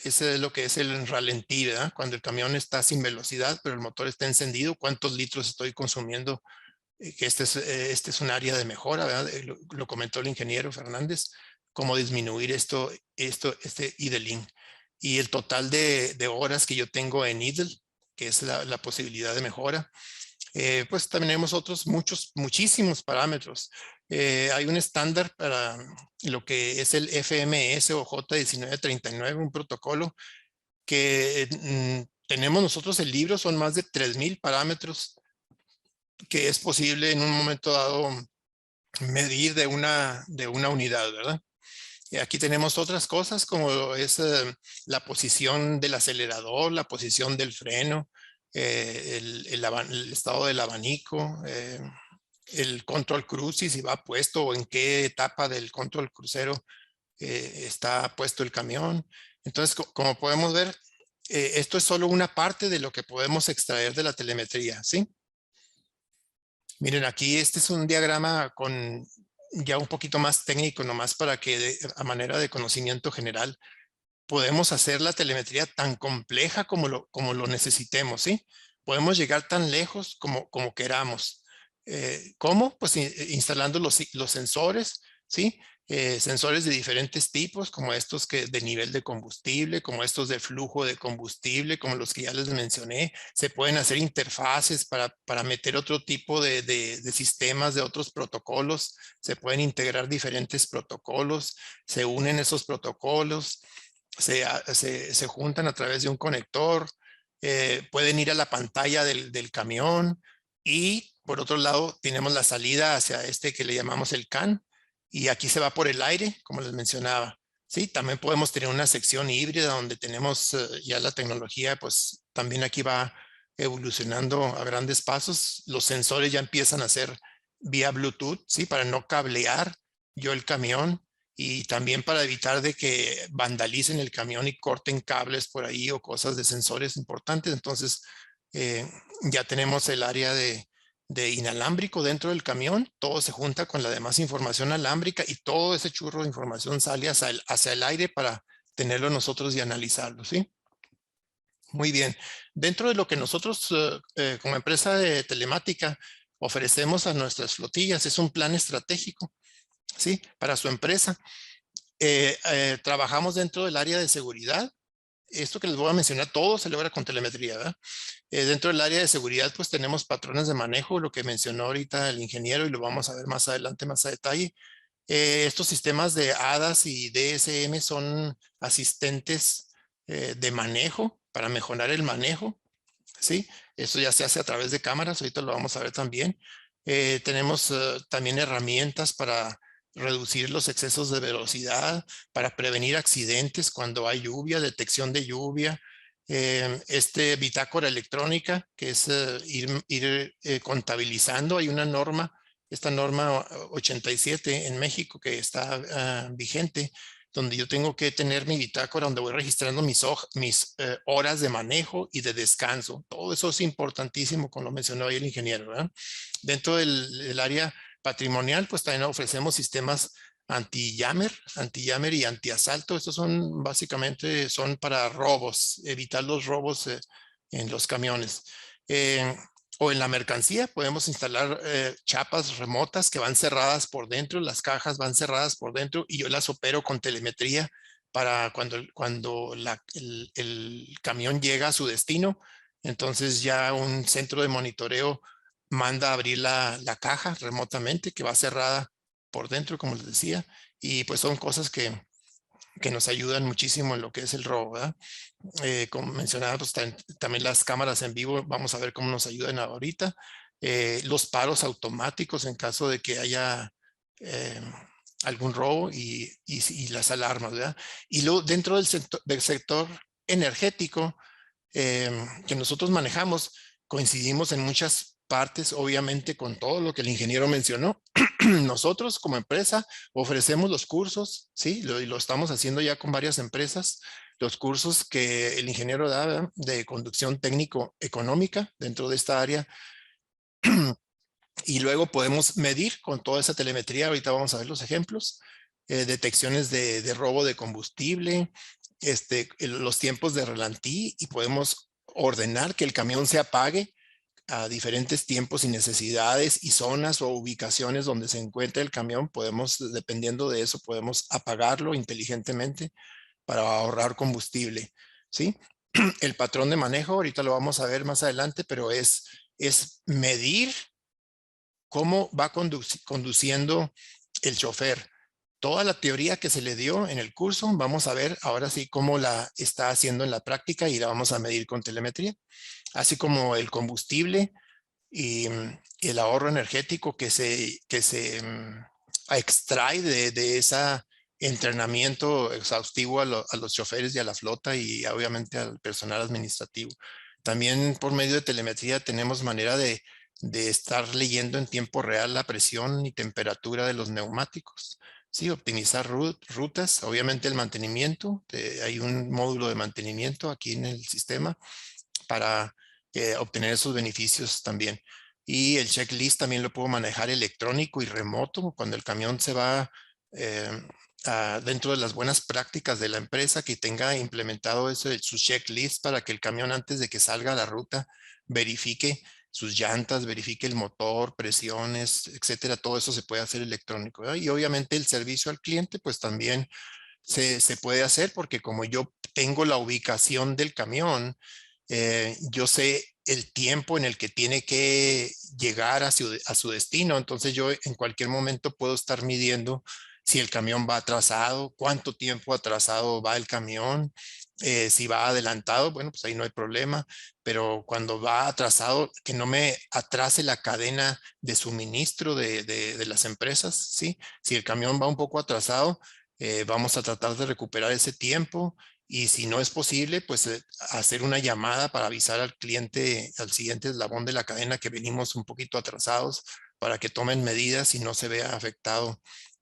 ese es lo que es el ralentí, ¿verdad? Cuando el camión está sin velocidad, pero el motor está encendido, ¿cuántos litros estoy consumiendo? Que este es un área de mejora, ¿verdad? Lo comentó el ingeniero Fernández, cómo disminuir este idling. Y el total de horas que yo tengo en idle, que es la posibilidad de mejora. Pues también tenemos muchísimos parámetros. Hay un estándar para lo que es el FMS o J1939, un protocolo que tenemos nosotros el libro, son más de 3,000 parámetros que es posible en un momento dado medir de una unidad, ¿verdad? Y aquí tenemos otras cosas como es la posición del acelerador, la posición del freno, el estado del abanico, el control crucis, si va puesto o en qué etapa del control crucero está puesto el camión. Entonces, como podemos ver, esto es solo una parte de lo que podemos extraer de la telemetría, ¿sí? Miren, aquí este es un diagrama con ya un poquito más técnico, nomás para que a manera de conocimiento general podemos hacer la telemetría tan compleja como lo necesitemos, ¿sí? Podemos llegar tan lejos como queramos. ¿Cómo? Pues instalando los sensores, ¿sí? Sensores de diferentes tipos, como estos de nivel de combustible, como estos de flujo de combustible, como los que ya les mencioné. Se pueden hacer interfaces para meter otro tipo de sistemas de otros protocolos. Se pueden integrar diferentes protocolos, se unen esos protocolos, se juntan a través de un conector, pueden ir a la pantalla del camión, y por otro lado tenemos la salida hacia este que le llamamos el CAN, y aquí se va por el aire, como les mencionaba. Sí, también podemos tener una sección híbrida donde tenemos ya la tecnología, pues también aquí va evolucionando a grandes pasos. Los sensores ya empiezan a ser vía Bluetooth, ¿sí? Para no cablear yo el camión, y también para evitar de que vandalicen el camión y corten cables por ahí o cosas de sensores importantes. Entonces ya tenemos el área de de inalámbrico dentro del camión, todo se junta con la demás información alámbrica y todo ese churro de información sale hacia el aire para tenerlo nosotros y analizarlo, ¿sí? Muy bien. Dentro de lo que nosotros como empresa de telemática ofrecemos a nuestras flotillas, es un plan estratégico, ¿sí? Para su empresa. Trabajamos dentro del área de seguridad. Esto que les voy a mencionar, todo se logra con telemetría, ¿verdad? Dentro del área de seguridad, pues tenemos patrones de manejo, lo que mencionó ahorita el ingeniero y lo vamos a ver más adelante, más a detalle. Estos sistemas de ADAS y DSM son asistentes de manejo para mejorar el manejo, ¿sí? Eso ya se hace a través de cámaras, ahorita lo vamos a ver también. Tenemos también herramientas para reducir los excesos de velocidad, para prevenir accidentes cuando hay lluvia, detección de lluvia. Bitácora electrónica, que es ir contabilizando. Hay una norma, esta norma 87 en México que está vigente, donde yo tengo que tener mi bitácora donde voy registrando mis horas de manejo y de descanso. Todo eso es importantísimo, como lo mencionó ahí el ingeniero, ¿verdad? Dentro del área patrimonial, pues también ofrecemos sistemas anti-jammer y anti-asalto. Estos son básicamente para robos, evitar los robos en los camiones. O en la mercancía podemos instalar chapas remotas que van cerradas por dentro, las cajas van cerradas por dentro y yo las opero con telemetría para cuando el camión llega a su destino. Entonces ya un centro de monitoreo manda a abrir la caja remotamente que va cerrada por dentro, como les decía, y pues son cosas que nos ayudan muchísimo en lo que es el robo, ¿verdad? Como mencionaba, pues también las cámaras en vivo, vamos a ver cómo nos ayudan ahorita. Los paros automáticos en caso de que haya algún robo y las alarmas, ¿verdad? Y luego dentro del sector energético que nosotros manejamos, coincidimos en muchas partes, obviamente con todo lo que el ingeniero mencionó. Nosotros como empresa ofrecemos los cursos, ¿sí? Y lo estamos haciendo ya con varias empresas, los cursos que el ingeniero da, ¿verdad? De conducción técnico-económica dentro de esta área. Y luego podemos medir con toda esa telemetría, ahorita vamos a ver los ejemplos, detecciones de robo de combustible, los tiempos de ralentí y podemos ordenar que el camión se apague a diferentes tiempos y necesidades y zonas o ubicaciones donde se encuentra el camión. Podemos, dependiendo de eso, podemos apagarlo inteligentemente para ahorrar combustible, ¿sí? El patrón de manejo, ahorita lo vamos a ver más adelante, pero es medir cómo va conduciendo el chofer. Toda la teoría que se le dio en el curso, vamos a ver ahora sí cómo la está haciendo en la práctica y la vamos a medir con telemetría, así como el combustible y el ahorro energético que se extrae de ese entrenamiento exhaustivo a los choferes y a la flota y obviamente al personal administrativo. También por medio de telemetría tenemos manera de estar leyendo en tiempo real la presión y temperatura de los neumáticos. Sí, optimizar rutas, obviamente el mantenimiento, hay un módulo de mantenimiento aquí en el sistema para obtener esos beneficios también. Y el checklist también lo puedo manejar electrónico y remoto cuando el camión se va dentro de las buenas prácticas de la empresa, que tenga implementado eso, su checklist para que el camión antes de que salga a la ruta verifique sus llantas, verifique el motor, presiones, etcétera. Todo eso se puede hacer electrónico, ¿verdad? Y obviamente el servicio al cliente pues también se puede hacer porque como yo tengo la ubicación del camión, yo sé el tiempo en el que tiene que llegar a su destino. Entonces yo en cualquier momento puedo estar midiendo si el camión va atrasado, cuánto tiempo atrasado va el camión, si va adelantado, bueno, pues ahí no hay problema, pero cuando va atrasado, que no me atrase la cadena de suministro de las empresas, ¿sí? Si el camión va un poco atrasado, vamos a tratar de recuperar ese tiempo y si no es posible, pues hacer una llamada para avisar al cliente al siguiente eslabón de la cadena que venimos un poquito atrasados para que tomen medidas y no se vea afectado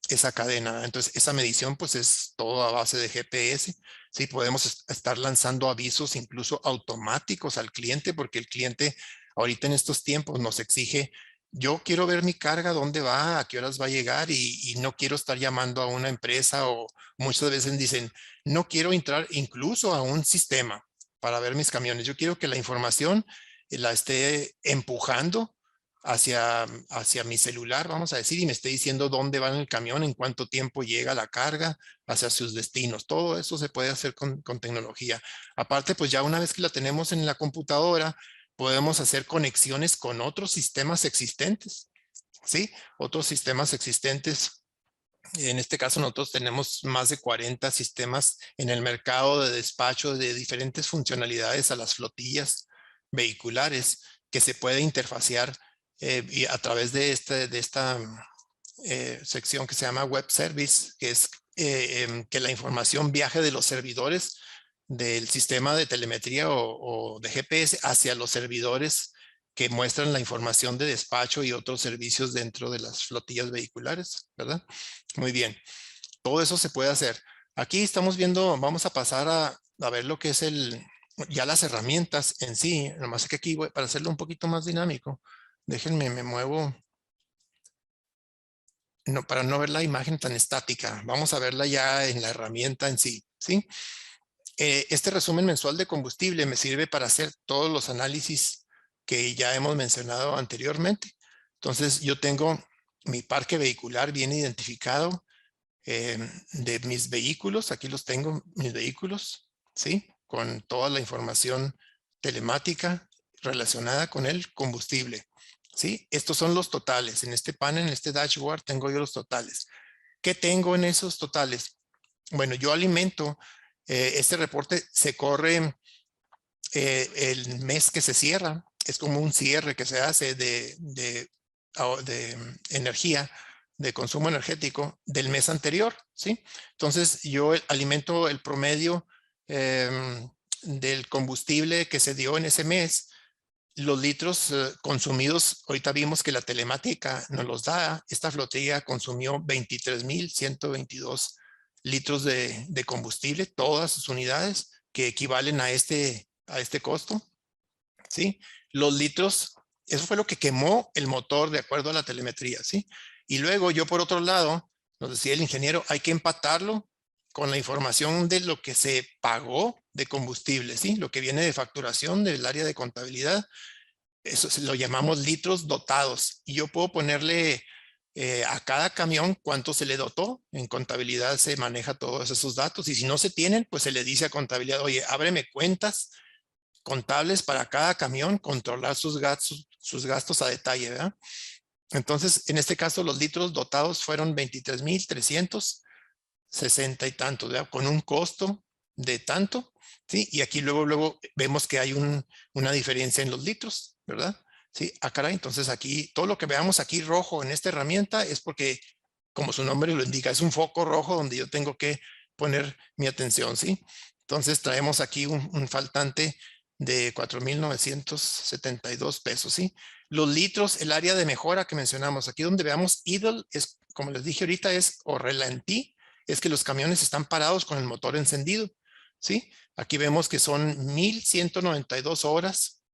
esa cadena. Entonces, esa medición pues es todo a base de GPS. Sí, podemos estar lanzando avisos incluso automáticos al cliente porque el cliente ahorita en estos tiempos nos exige Yo quiero ver mi carga, dónde va, a qué horas va a llegar y no quiero estar llamando a una empresa o muchas veces dicen, no quiero entrar incluso a un sistema para ver mis camiones. Yo quiero que la información la esté empujando hacia mi celular, vamos a decir, y me esté diciendo dónde va en el camión, en cuánto tiempo llega la carga hacia sus destinos. Todo eso se puede hacer con tecnología. Aparte, pues ya una vez que la tenemos en la computadora, podemos hacer conexiones con otros sistemas existentes, ¿sí? Otros sistemas existentes. En este caso nosotros tenemos más de 40 sistemas en el mercado de despacho de diferentes funcionalidades a las flotillas vehiculares que se puede interfacear y a través de esta sección que se llama Web Service, que es que la información viaje de los servidores del sistema de telemetría o de GPS hacia los servidores que muestran la información de despacho y otros servicios dentro de las flotillas vehiculares, ¿verdad? Muy bien, todo eso se puede hacer. Aquí estamos viendo, vamos a pasar a ver lo que es ya las herramientas en sí, nomás que aquí para hacerlo un poquito más dinámico, déjenme, me muevo. No, para no ver la imagen tan estática, vamos a verla ya en la herramienta en sí, ¿sí? Este resumen mensual de combustible me sirve para hacer todos los análisis que ya hemos mencionado anteriormente. Entonces, yo tengo mi parque vehicular bien identificado de mis vehículos. Aquí los tengo, mis vehículos, ¿sí? Con toda la información telemática relacionada con el combustible. ¿Sí? Estos son los totales. En este panel, en este dashboard, tengo yo los totales. ¿Qué tengo en esos totales? Bueno, yo alimento, este reporte se corre el mes que se cierra. Es como un cierre que se hace de energía, de consumo energético del mes anterior, ¿sí? Entonces, yo alimento el promedio del combustible que se dio en ese mes. Los litros consumidos, ahorita vimos que la telemática nos los da. Esta flotilla consumió 23,122 litros de combustible, todas sus unidades que equivalen a este costo, ¿sí? Los litros, eso fue lo que quemó el motor de acuerdo a la telemetría, ¿sí? Y luego yo por otro lado, nos decía el ingeniero, hay que empatarlo con la información de lo que se pagó de combustible, ¿sí? Lo que viene de facturación del área de contabilidad. Eso lo llamamos litros dotados. Y yo puedo ponerle a cada camión cuánto se le dotó. En contabilidad se maneja todos esos datos. Y si no se tienen, pues se le dice a contabilidad, oye, ábreme cuentas contables para cada camión, controlar sus gastos a detalle, ¿verdad? Entonces, en este caso, los litros dotados fueron 23,360 y tanto, ¿verdad? Con un costo de tanto, ¿sí? Y aquí luego vemos que hay una diferencia en los litros, ¿verdad? Sí, caray, entonces aquí, todo lo que veamos aquí rojo en esta herramienta es porque, como su nombre lo indica, es un foco rojo donde yo tengo que poner mi atención, ¿sí? Entonces traemos aquí un faltante de 4,972 pesos, ¿sí? Los litros, el área de mejora que mencionamos, aquí donde veamos idle, es, como les dije ahorita, es o relentí, es que los camiones están parados con el motor encendido, ¿sí? Aquí vemos que son 1,192 horas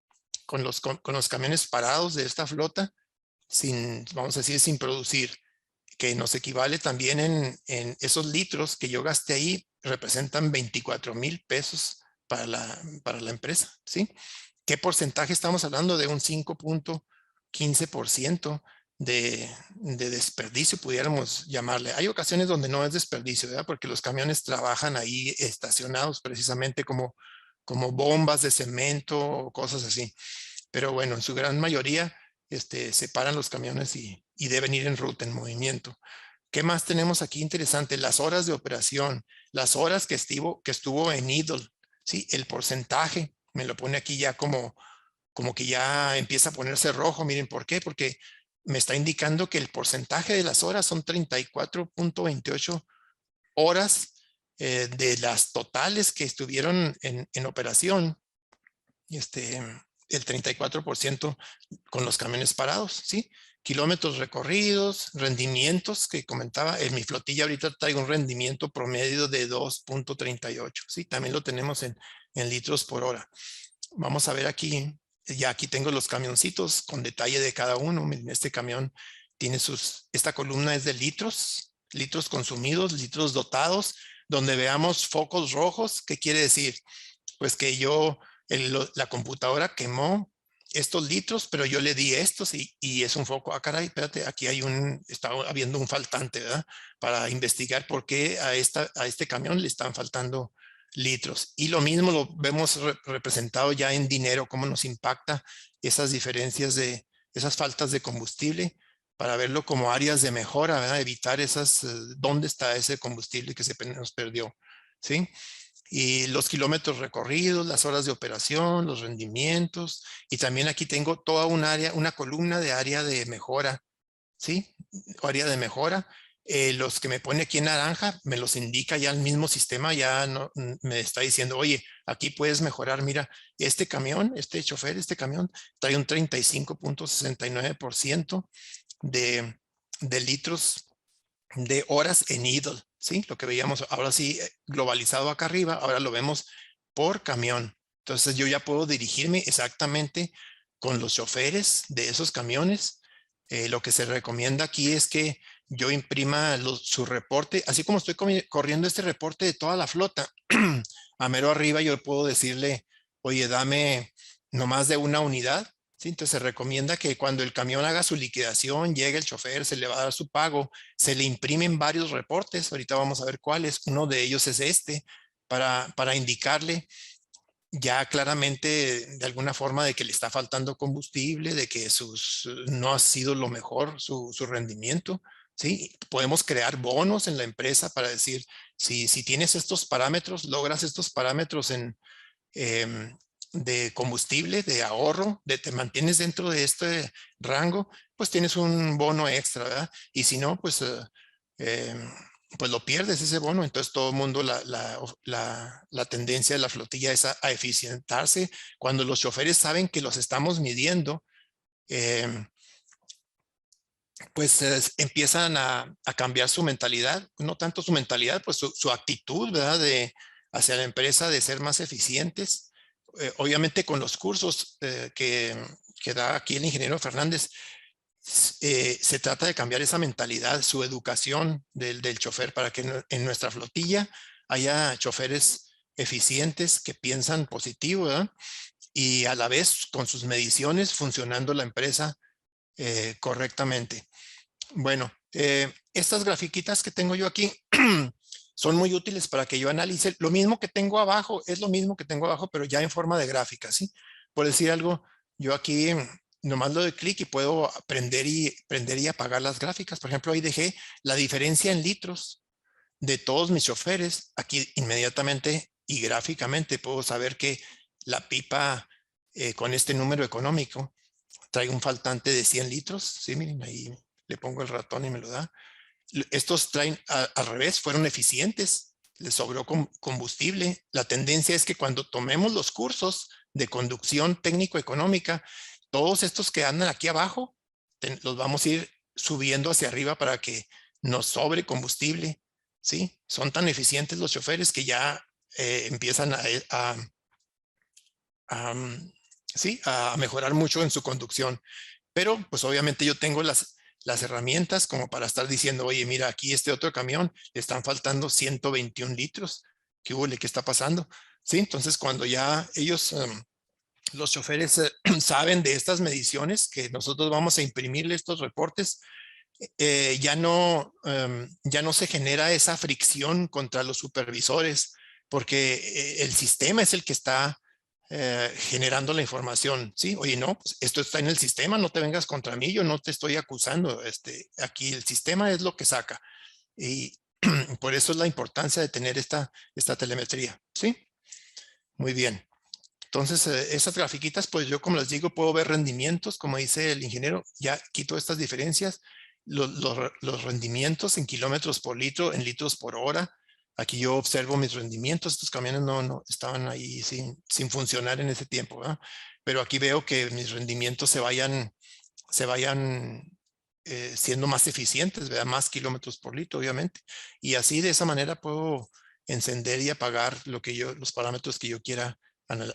con los camiones parados de esta flota, vamos a decir, sin producir, que nos equivale también en esos litros que yo gasté ahí, representan 24,000 pesos para la empresa, ¿sí? ¿Qué porcentaje estamos hablando? De un 5,15% de desperdicio, pudiéramos llamarle. Hay ocasiones donde no es desperdicio, ¿verdad? Porque los camiones trabajan ahí estacionados precisamente como bombas de cemento o cosas así. Pero bueno, en su gran mayoría se paran los camiones y deben ir en ruta, en movimiento. ¿Qué más tenemos aquí interesante? Las horas de operación, las horas que estuvo en idle, ¿sí? El porcentaje, me lo pone aquí ya como que ya empieza a ponerse rojo. Miren, ¿por qué? Porque me está indicando que el porcentaje de las horas son 34,28 horas de las totales que estuvieron en operación. El 34% con los camiones parados, ¿sí? Kilómetros recorridos, rendimientos que comentaba. En mi flotilla ahorita traigo un rendimiento promedio de 2,38, ¿sí? También lo tenemos en litros por hora. Vamos a ver aquí ya aquí tengo los camioncitos con detalle de cada uno. Miren, este camión tiene esta columna es de litros consumidos, litros dotados, donde veamos focos rojos. ¿Qué quiere decir? Pues que la computadora quemó estos litros, pero yo le di estos y es un foco. Ah, caray, espérate, aquí está habiendo un faltante, ¿verdad? Para investigar por qué a este camión le están faltando litros. Y lo mismo lo vemos representado ya en dinero, cómo nos impacta esas diferencias esas faltas de combustible, para verlo como áreas de mejora, ¿verdad? Evitar dónde está ese combustible que se nos perdió, ¿sí? Y los kilómetros recorridos, las horas de operación, los rendimientos, y también aquí tengo toda una columna de área de mejora, ¿sí? Área de mejora. Los que me pone aquí en naranja, me los indica ya el mismo sistema, ya no, me está diciendo, oye, aquí puedes mejorar, mira, este camión, este camión, trae un 35.69% de litros de horas en idle, ¿sí? Lo que veíamos ahora sí globalizado acá arriba, ahora lo vemos por camión. Entonces yo ya puedo dirigirme exactamente con los choferes de esos camiones. Lo que se recomienda aquí es que yo imprima su reporte, así como estoy corriendo este reporte de toda la flota. A mero arriba yo puedo decirle, oye, dame nomás de una unidad. ¿Sí? Entonces se recomienda que cuando el camión haga su liquidación, llegue el chofer, se le va a dar su pago, se le imprimen varios reportes. Ahorita vamos a ver cuáles. Uno de ellos es este, para indicarle ya claramente de alguna forma de que le está faltando combustible, de que no ha sido lo mejor su rendimiento. ¿Sí? Podemos crear bonos en la empresa para decir, si tienes estos parámetros, logras estos parámetros de combustible, de ahorro, te mantienes dentro de este rango, pues tienes un bono extra, ¿verdad? Y si no, pues lo pierdes ese bono. Entonces todo el mundo, la tendencia de la flotilla es a eficientarse. Cuando los choferes saben que los estamos midiendo, pues empiezan a cambiar su mentalidad, no tanto su mentalidad, pues su actitud, ¿verdad? Hacia la empresa, de ser más eficientes. Obviamente con los cursos que da aquí el ingeniero Fernández, se trata de cambiar esa mentalidad, su educación del chofer, para que en nuestra flotilla haya choferes eficientes que piensan positivo, ¿verdad? Y a la vez con sus mediciones funcionando la empresa correctamente. Bueno, estas grafiquitas que tengo yo aquí son muy útiles para que yo analice. Lo mismo que tengo abajo, es lo mismo que tengo abajo, pero ya en forma de gráfica, ¿sí? Por decir algo, yo aquí nomás le doy clic y puedo prender y apagar las gráficas. Por ejemplo, ahí dejé la diferencia en litros de todos mis choferes. Aquí inmediatamente y gráficamente puedo saber que la pipa con este número económico trae un faltante de 100 litros. Sí, miren, ahí le pongo el ratón y me lo da. Estos traen al revés, fueron eficientes, les sobró combustible. La tendencia es que cuando tomemos los cursos de conducción técnico-económica, todos estos que andan aquí abajo, los vamos a ir subiendo hacia arriba para que nos sobre combustible. ¿Sí? Son tan eficientes los choferes que ya empiezan a mejorar mucho en su conducción. Pero pues obviamente yo tengo las herramientas como para estar diciendo, oye, mira, aquí este otro camión le están faltando 121 litros. ¿Qué hubo? ¿Qué está pasando? Sí, entonces cuando ya ellos, los choferes saben de estas mediciones, que nosotros vamos a imprimirle estos reportes, ya no se genera esa fricción contra los supervisores, porque el sistema es el que está generando la información. Sí, oye, no, pues esto está en el sistema, no te vengas contra mí, yo no te estoy acusando. Aquí el sistema es lo que saca. Y por eso es la importancia de tener esta telemetría. Sí, muy bien. Entonces, esas grafiquitas, pues yo, como les digo, puedo ver rendimientos, como dice el ingeniero, ya quito estas diferencias, los rendimientos en kilómetros por litro, en litros por hora. Aquí yo observo mis rendimientos. Estos camiones no estaban ahí sin funcionar en ese tiempo, ¿verdad? Pero aquí veo que mis rendimientos se vayan siendo más eficientes, ¿verdad? Más kilómetros por litro, obviamente. Y así, de esa manera, puedo encender y apagar los parámetros que yo quiera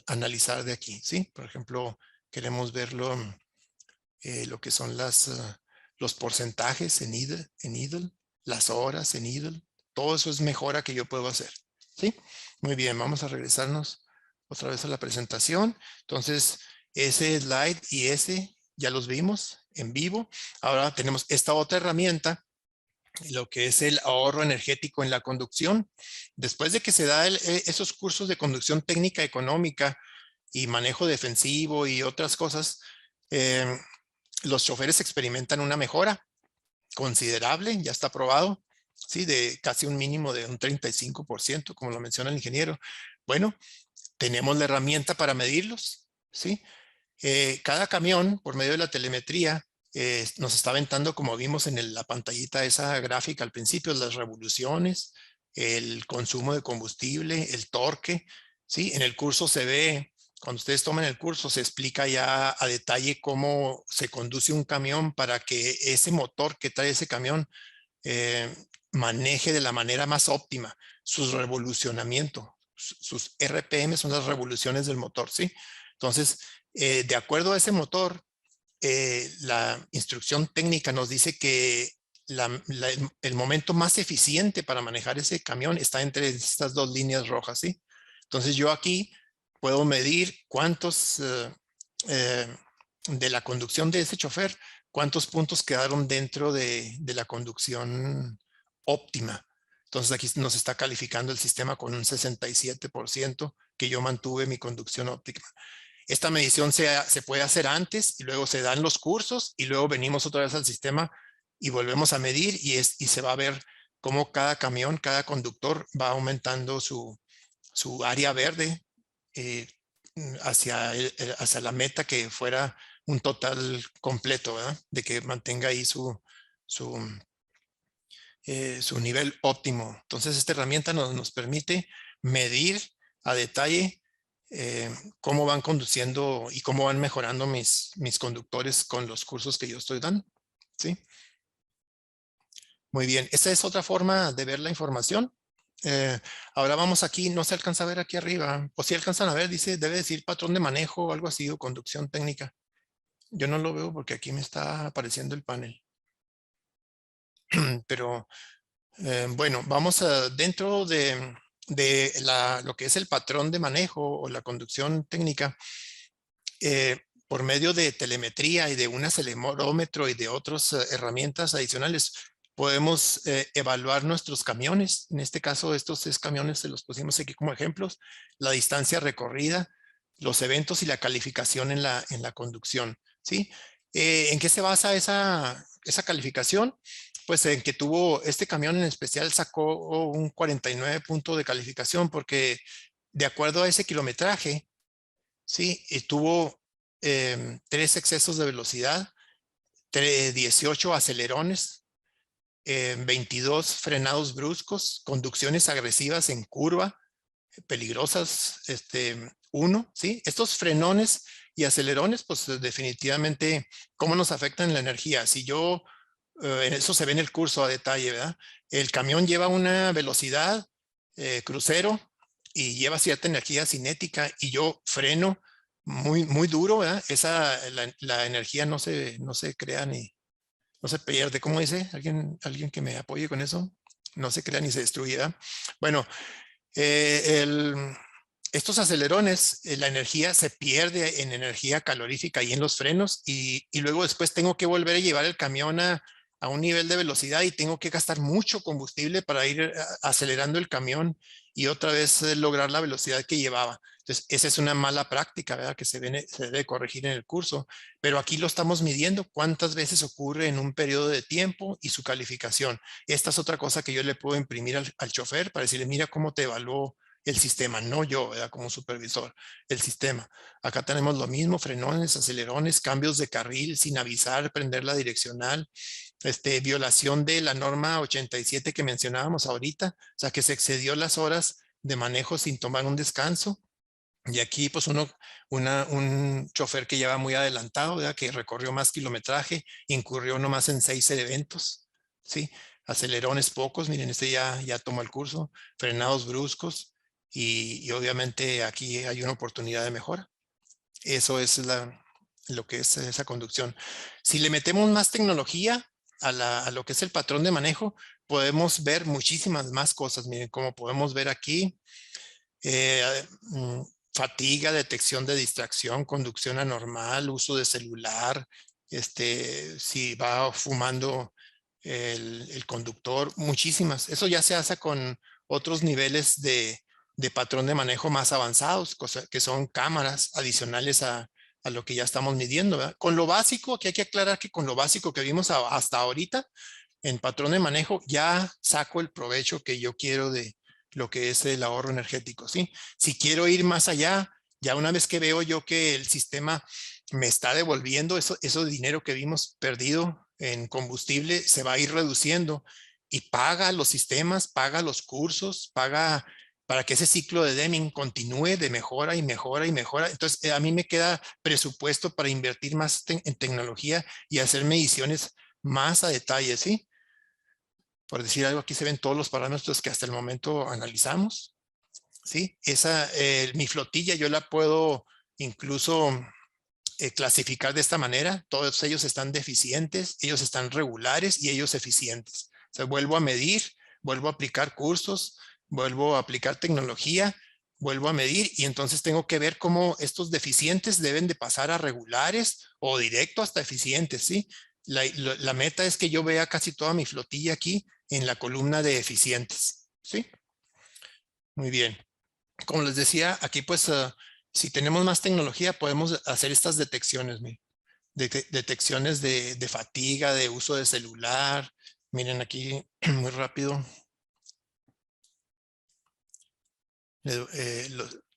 analizar de aquí, ¿sí? Por ejemplo, queremos verlo, lo que son los porcentajes en idle, las horas en idle, todo eso es mejora que yo puedo hacer, ¿sí? Muy bien, vamos a regresarnos otra vez a la presentación. Entonces, ese slide y ese ya los vimos en vivo. Ahora tenemos esta otra herramienta, lo que es el ahorro energético en la conducción. Después de que se da esos cursos de conducción técnica económica y manejo defensivo y otras cosas, los choferes experimentan una mejora considerable, ya está probado, ¿sí? De casi un mínimo de un 35%, como lo menciona el ingeniero. Bueno, tenemos la herramienta para medirlos, ¿sí? Cada camión, por medio de la telemetría, nos está aventando, como vimos en la pantallita esa gráfica al principio, las revoluciones, el consumo de combustible, el torque, ¿sí? En el curso se ve, cuando ustedes toman el curso, se explica ya a detalle cómo se conduce un camión para que ese motor que trae ese camión maneje de la manera más óptima su revolucionamiento. Sus RPM son las revoluciones del motor, ¿sí? Entonces, de acuerdo a ese motor, la instrucción técnica nos dice que el momento más eficiente para manejar ese camión está entre estas dos líneas rojas, ¿sí? Entonces yo aquí puedo medir cuántos de la conducción de ese chofer, cuántos puntos quedaron dentro de la conducción óptima. Entonces aquí nos está calificando el sistema con un 67% que yo mantuve mi conducción óptima. Esta medición se puede hacer antes y luego se dan los cursos y luego venimos otra vez al sistema y volvemos a medir y se va a ver cómo cada camión, cada conductor va aumentando su área verde hacia la meta que fuera un total completo, ¿verdad? De que mantenga ahí su nivel óptimo. Entonces esta herramienta nos permite medir a detalle cómo van conduciendo y cómo van mejorando mis conductores con los cursos que yo estoy dando, ¿sí? Muy bien, esta es otra forma de ver la información. Ahora vamos aquí, no se alcanza a ver aquí arriba, o si alcanzan a ver, dice, debe decir patrón de manejo o algo así, o conducción técnica. Yo no lo veo porque aquí me está apareciendo el panel. Pero bueno, vamos dentro de lo que es el patrón de manejo o la conducción técnica, por medio de telemetría y de un acelerómetro y de otras herramientas adicionales, podemos evaluar nuestros camiones. En este caso, estos 6 camiones se los pusimos aquí como ejemplos, la distancia recorrida, los eventos y la calificación en la conducción, ¿sí? ¿En qué se basa esa calificación? Pues en que este camión en especial sacó un 49 punto de calificación porque de acuerdo a ese kilometraje, ¿sí? Tuvo 3 excesos de velocidad, 18 acelerones, 22 frenados bruscos, conducciones agresivas en curva, peligrosas, 1, ¿sí? Estos frenones y acelerones, pues definitivamente, ¿cómo nos afectan la energía? Si yo, eso se ve en el curso a detalle, ¿verdad? El camión lleva una velocidad crucero y lleva cierta energía cinética y yo freno muy duro, ¿verdad? La energía no se crea ni no se pierde. ¿Cómo dice? ¿Alguien que me apoye con eso? No se crea ni se destruye, ¿verdad? Bueno, estos acelerones, la energía se pierde en energía calorífica y en los frenos y luego después tengo que volver a llevar el camión a un nivel de velocidad y tengo que gastar mucho combustible para ir acelerando el camión y otra vez lograr la velocidad que llevaba. Entonces, esa es una mala práctica, ¿verdad? Que se debe corregir en el curso, pero aquí lo estamos midiendo cuántas veces ocurre en un periodo de tiempo y su calificación. Esta es otra cosa que yo le puedo imprimir al chofer para decirle, mira cómo te evaluó el sistema, no yo, ¿verdad? Como supervisor, el sistema. Acá tenemos lo mismo, frenones, acelerones, cambios de carril sin avisar, prender la direccional, violación de la norma 87 que mencionábamos ahorita, o sea que se excedió las horas de manejo sin tomar un descanso. Y aquí pues un chofer que lleva muy adelantado, ¿verdad? Que recorrió más kilometraje, incurrió nomás en 6 eventos, ¿sí? Acelerones pocos, miren, ya tomó el curso, frenados bruscos y obviamente aquí hay una oportunidad de mejora. Eso es lo que es esa conducción. Si le metemos más tecnología a lo que es el patrón de manejo, podemos ver muchísimas más cosas. Miren, como podemos ver aquí, fatiga, detección de distracción, conducción anormal, uso de celular, si va fumando el conductor, muchísimas. Eso ya se hace con otros niveles de patrón de manejo más avanzados, que son cámaras adicionales a lo que ya estamos midiendo, ¿verdad? Con lo básico, que hay que aclarar que con lo básico que vimos hasta ahorita, en patrón de manejo, ya saco el provecho que yo quiero de lo que es el ahorro energético, ¿sí? Si quiero ir más allá, ya una vez que veo yo que el sistema me está devolviendo eso dinero que vimos perdido en combustible, se va a ir reduciendo y paga los sistemas, paga los cursos, paga para que ese ciclo de Deming continúe de mejora y mejora y mejora. Entonces, a mí me queda presupuesto para invertir más en tecnología y hacer mediciones más a detalle, ¿sí? Por decir algo, aquí se ven todos los parámetros que hasta el momento analizamos, ¿sí? Mi flotilla yo la puedo incluso clasificar de esta manera. Todos ellos están deficientes, ellos están regulares y ellos eficientes. O sea, vuelvo a medir, vuelvo a aplicar cursos, vuelvo a aplicar tecnología, vuelvo a medir y entonces tengo que ver cómo estos deficientes deben de pasar a regulares o directo hasta eficientes, ¿sí? La meta es que yo vea casi toda mi flotilla aquí en la columna de eficientes, ¿sí? Muy bien. Como les decía, aquí pues si tenemos más tecnología podemos hacer estas detecciones, detecciones de fatiga, de uso de celular. Miren aquí muy rápido.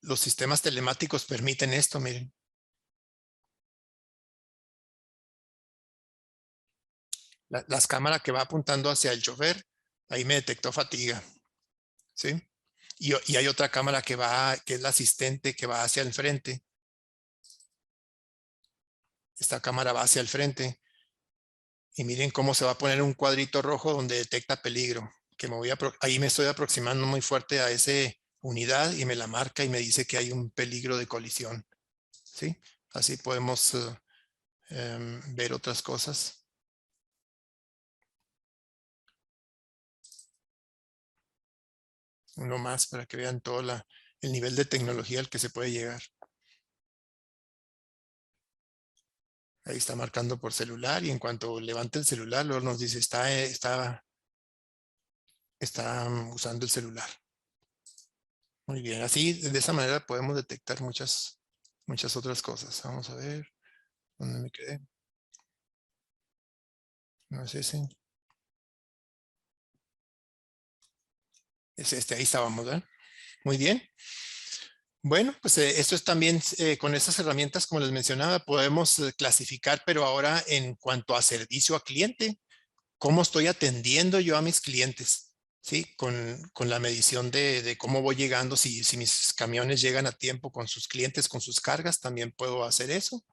Los sistemas telemáticos permiten esto, miren. Las cámaras que va apuntando hacia el chofer, ahí me detectó fatiga, ¿sí? Y hay otra cámara que es la asistente que va hacia el frente. Esta cámara va hacia el frente. Y miren cómo se va a poner un cuadrito rojo donde detecta peligro. Ahí me estoy aproximando muy fuerte a esa unidad y me la marca y me dice que hay un peligro de colisión, ¿sí? Así podemos ver otras cosas. Uno más para que vean todo el nivel de tecnología al que se puede llegar. Ahí está marcando por celular y en cuanto levante el celular, luego nos dice está usando el celular. Muy bien, así de esa manera podemos detectar muchas otras cosas. Vamos a ver dónde me quedé. No es ese. Es este, ahí estábamos, ¿verdad? Muy bien. Bueno, pues esto es también con estas herramientas, como les mencionaba, podemos clasificar, pero ahora en cuanto a servicio a cliente, cómo estoy atendiendo yo a mis clientes, ¿sí? Con la medición de cómo voy llegando, si mis camiones llegan a tiempo con sus clientes, con sus cargas, también puedo hacer eso.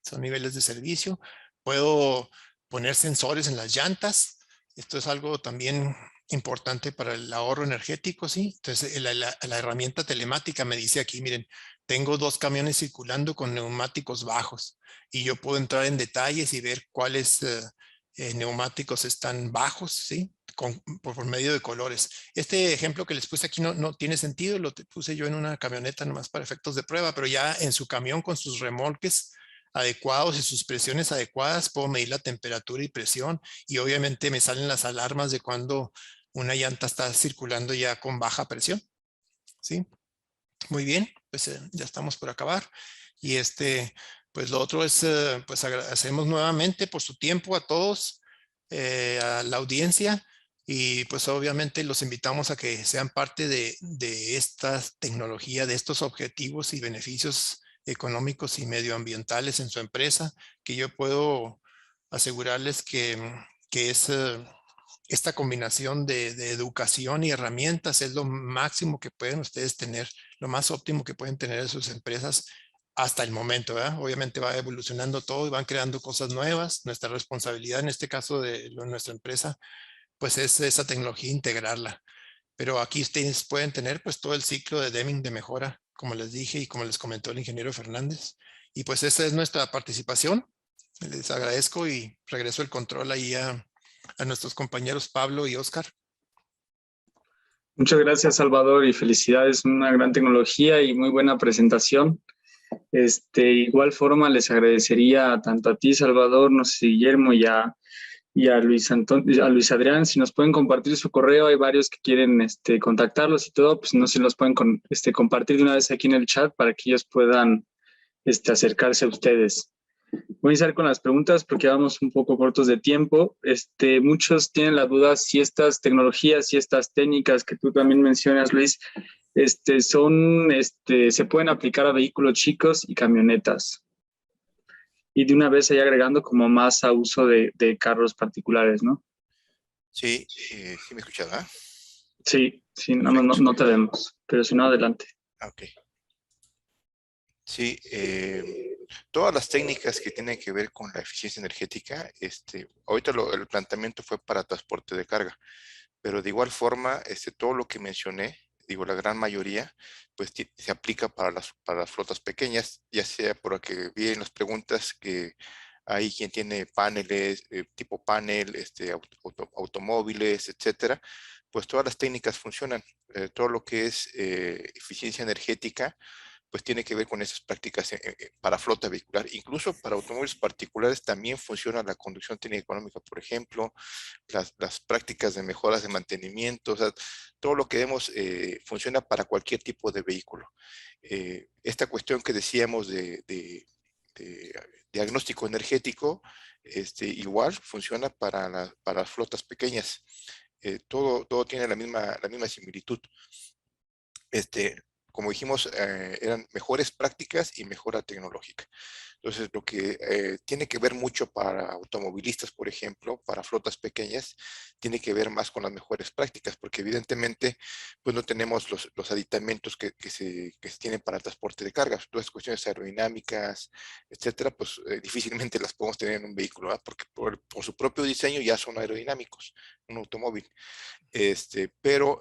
Son niveles de servicio. Puedo poner sensores en las llantas. Esto es algo también importante para el ahorro energético, ¿sí? Entonces, la herramienta telemática me dice aquí, miren, tengo 2 camiones circulando con neumáticos bajos y yo puedo entrar en detalles y ver cuáles neumáticos están bajos, ¿sí? Por medio de colores. Este ejemplo que les puse aquí no tiene sentido, lo puse yo en una camioneta nomás para efectos de prueba, pero ya en su camión con sus remolques adecuados y sus presiones adecuadas, puedo medir la temperatura y presión y obviamente me salen las alarmas de cuando una llanta está circulando ya con baja presión, ¿sí? Muy bien, pues ya estamos por acabar y pues lo otro es, pues agradecemos nuevamente por su tiempo a todos, a la audiencia y pues obviamente los invitamos a que sean parte de esta tecnología, de estos objetivos y beneficios económicos y medioambientales en su empresa, que yo puedo asegurarles que es esta combinación de educación y herramientas es lo máximo que pueden ustedes tener, lo más óptimo que pueden tener en sus empresas hasta el momento, ¿verdad? Obviamente va evolucionando todo y van creando cosas nuevas. Nuestra responsabilidad en este caso de nuestra empresa, pues es esa tecnología integrarla. Pero aquí ustedes pueden tener pues todo el ciclo de Deming de mejora, como les dije y como les comentó el ingeniero Fernández. Y pues esa es nuestra participación. Les agradezco y regreso el control ahí a nuestros compañeros Pablo y Oscar. Muchas gracias, Salvador, y felicidades. Una gran tecnología y muy buena presentación. Igual forma les agradecería tanto a ti, Salvador, no sé, Guillermo, y a Luis Adrián, si nos pueden compartir su correo. Hay varios que quieren contactarlos y todo, pues no sé si los pueden compartir de una vez aquí en el chat para que ellos puedan acercarse a ustedes. Voy a iniciar con las preguntas porque vamos un poco cortos de tiempo. Muchos tienen la duda si estas tecnologías y estas técnicas que tú también mencionas, Luis, se pueden aplicar a vehículos chicos y camionetas. Y de una vez ahí agregando como más a uso de carros particulares, ¿no? Sí, sí me escuchas, ¿verdad? Sí, nada más no te vemos, pero si no, adelante. Ok. Sí, todas las técnicas que tienen que ver con la eficiencia energética, ahorita el planteamiento fue para transporte de carga, pero de igual forma, todo lo que mencioné, digo, la gran mayoría, pues se aplica para las flotas pequeñas, ya sea porque vi en las preguntas que hay quien tiene paneles, tipo panel, automóviles, etcétera, pues todas las técnicas funcionan. Todo lo que es eficiencia energética, pues tiene que ver con esas prácticas para flota vehicular. Incluso para automóviles particulares también funciona la conducción técnica económica, por ejemplo, las prácticas de mejoras de mantenimiento, o sea, todo lo que vemos funciona para cualquier tipo de vehículo. Esta cuestión que decíamos de diagnóstico energético, igual funciona para las flotas pequeñas. Todo tiene la misma similitud. Como dijimos, eran mejores prácticas y mejora tecnológica. Entonces, lo que tiene que ver mucho para automovilistas, por ejemplo, para flotas pequeñas, tiene que ver más con las mejores prácticas, porque evidentemente, pues no tenemos los aditamentos que se tienen para el transporte de cargas. Todas las cuestiones aerodinámicas, etcétera, pues difícilmente las podemos tener en un vehículo, ¿verdad? Porque por su propio diseño ya son aerodinámicos, un automóvil. Pero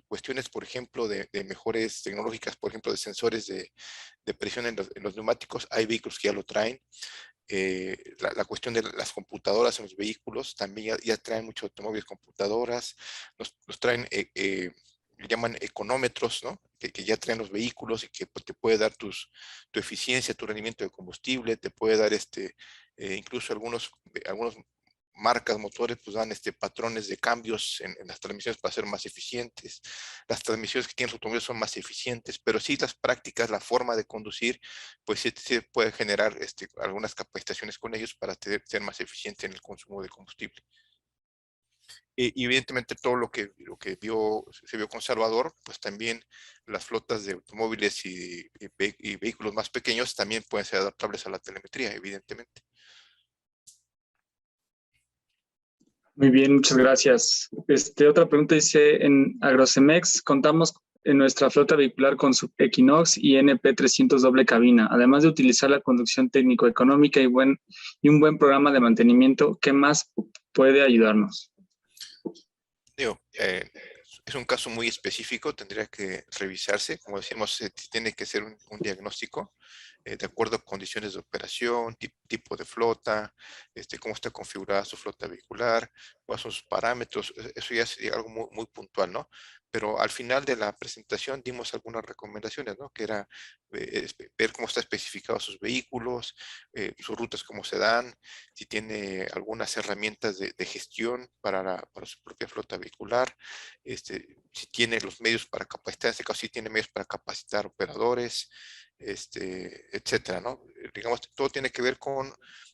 cuestiones, por ejemplo, de mejores tecnológicas, por ejemplo, de sensores de presión en los neumáticos, hay vehículos que ya lo traen. La cuestión de las computadoras en los vehículos, también ya traen muchos automóviles computadoras, nos traen, le llaman económetros, ¿no? Que ya traen los vehículos y que pues, te puede dar tu eficiencia, tu rendimiento de combustible, te puede dar incluso algunos marcas, motores, pues dan patrones de cambios en las transmisiones para ser más eficientes. Las transmisiones que tienen los automóviles son más eficientes, pero sí las prácticas, la forma de conducir, pues sí puede generar algunas capacitaciones con ellos para ser más eficiente en el consumo de combustible. Y evidentemente todo lo que se vio con Salvador, pues también las flotas de automóviles y vehículos más pequeños también pueden ser adaptables a la telemetría, evidentemente. Muy bien, muchas gracias. Otra pregunta dice, en Agrocemex contamos en nuestra flota vehicular con su Equinox y NP300 doble cabina. Además de utilizar la conducción técnico-económica y un buen programa de mantenimiento, ¿qué más puede ayudarnos? Es un caso muy específico, tendría que revisarse. Como decíamos, tiene que ser un diagnóstico de acuerdo a condiciones de operación, tipo de flota, cómo está configurada su flota vehicular, cuáles son sus parámetros. Eso ya es algo muy, muy puntual, ¿no? Pero al final de la presentación dimos algunas recomendaciones, ¿no? Que era ver cómo está especificado sus vehículos, sus rutas, cómo se dan, si tiene algunas herramientas de gestión para su propia flota vehicular, si tiene los medios para capacitar, en este caso si tiene medios para capacitar operadores, etcétera, ¿no? Digamos, todo tiene que ver con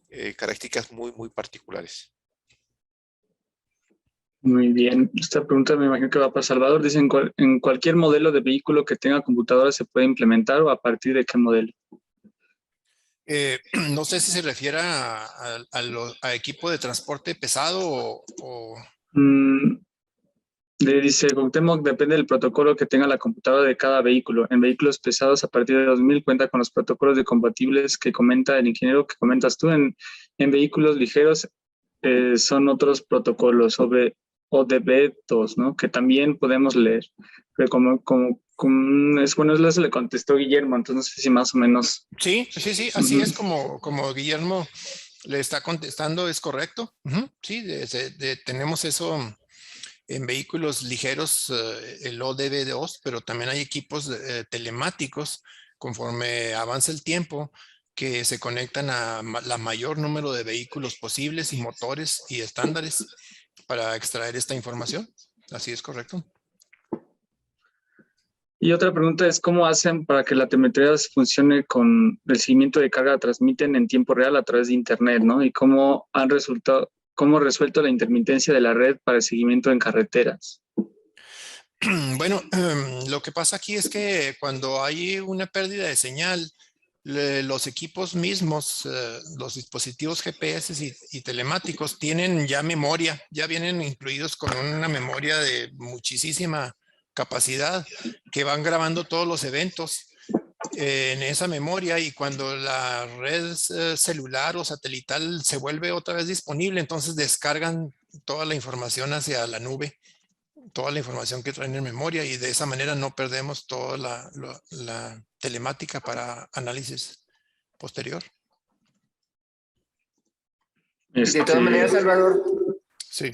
características muy, muy particulares. Muy bien. Esta pregunta me imagino que va para Salvador. Dice, ¿en cualquier modelo de vehículo que tenga computadora se puede implementar o a partir de qué modelo? No sé si se refiere a equipo de transporte pesado o... Le dice, Cuauhtémoc, depende del protocolo que tenga la computadora de cada vehículo. En vehículos pesados a partir de 2000 cuenta con los protocolos de compatibles que comenta el ingeniero, que comentas tú. En vehículos ligeros son otros protocolos, ODB2, ¿no? Que también podemos leer. Pero como es bueno, eso le contestó Guillermo, entonces no sé si más o menos. Sí, así es como Guillermo le está contestando, es correcto. Sí, tenemos eso en vehículos ligeros, el ODB2, pero también hay equipos telemáticos conforme avanza el tiempo que se conectan a la mayor número de vehículos posibles y motores y estándares para extraer esta información. Así es correcto. Y otra pregunta es, ¿cómo hacen para que la telemetría funcione con el seguimiento de carga? Transmiten en tiempo real a través de Internet, ¿no? ¿Y cómo han resuelto la intermitencia de la red para el seguimiento en carreteras? Bueno, lo que pasa aquí es que cuando hay una pérdida de señal, los equipos mismos, los dispositivos GPS y telemáticos tienen ya memoria, ya vienen incluidos con una memoria de muchísima capacidad que van grabando todos los eventos en esa memoria, y cuando la red celular o satelital se vuelve otra vez disponible, entonces descargan toda la información hacia la nube, toda la información que traen en memoria, y de esa manera no perdemos toda la telemática para análisis posterior. De todas maneras, Salvador, Sí.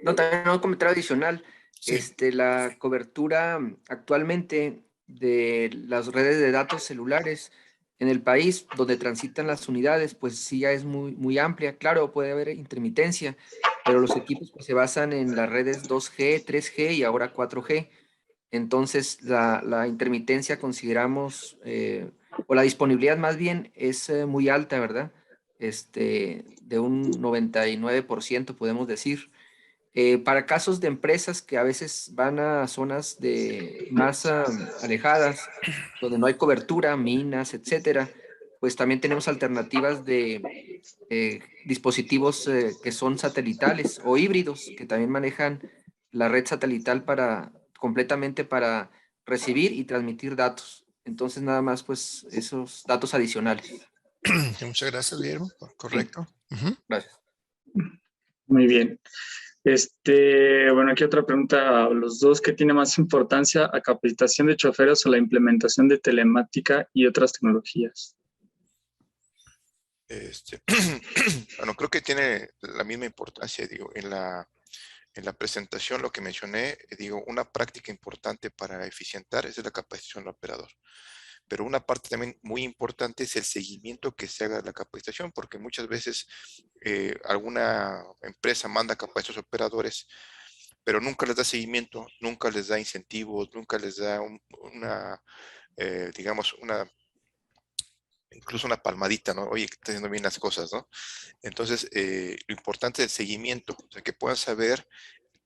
no, también un comentario adicional. Sí. La cobertura actualmente de las redes de datos celulares en el país donde transitan las unidades, pues sí ya es muy amplia. Claro, puede haber intermitencia, pero los equipos pues, se basan en las redes 2G, 3G y ahora 4G. Entonces, la intermitencia consideramos, o la disponibilidad más bien, es muy alta, ¿verdad? De un 99% podemos decir. Para casos de empresas que a veces van a zonas más alejadas, donde no hay cobertura, minas, etcétera, pues también tenemos alternativas de dispositivos que son satelitales o híbridos, que también manejan la red satelital completamente para recibir y transmitir datos. Entonces, nada más, pues, esos datos adicionales. Muchas gracias, Guillermo. Correcto. Gracias. Muy bien. Bueno, aquí otra pregunta a los dos. ¿Qué tiene más importancia, la capacitación de choferes o la implementación de telemática y otras tecnologías? Bueno, creo que tiene la misma importancia, digo, en la presentación lo que mencioné, digo, una práctica importante para eficientar es la capacitación del operador. Pero una parte también muy importante es el seguimiento que se haga de la capacitación, porque muchas veces alguna empresa manda capacitación a los operadores, pero nunca les da seguimiento, nunca les da incentivos, nunca les da digamos, incluso una palmadita, ¿no? Oye, que está haciendo bien las cosas, ¿no? Entonces, lo importante es el seguimiento, o sea, que puedan saber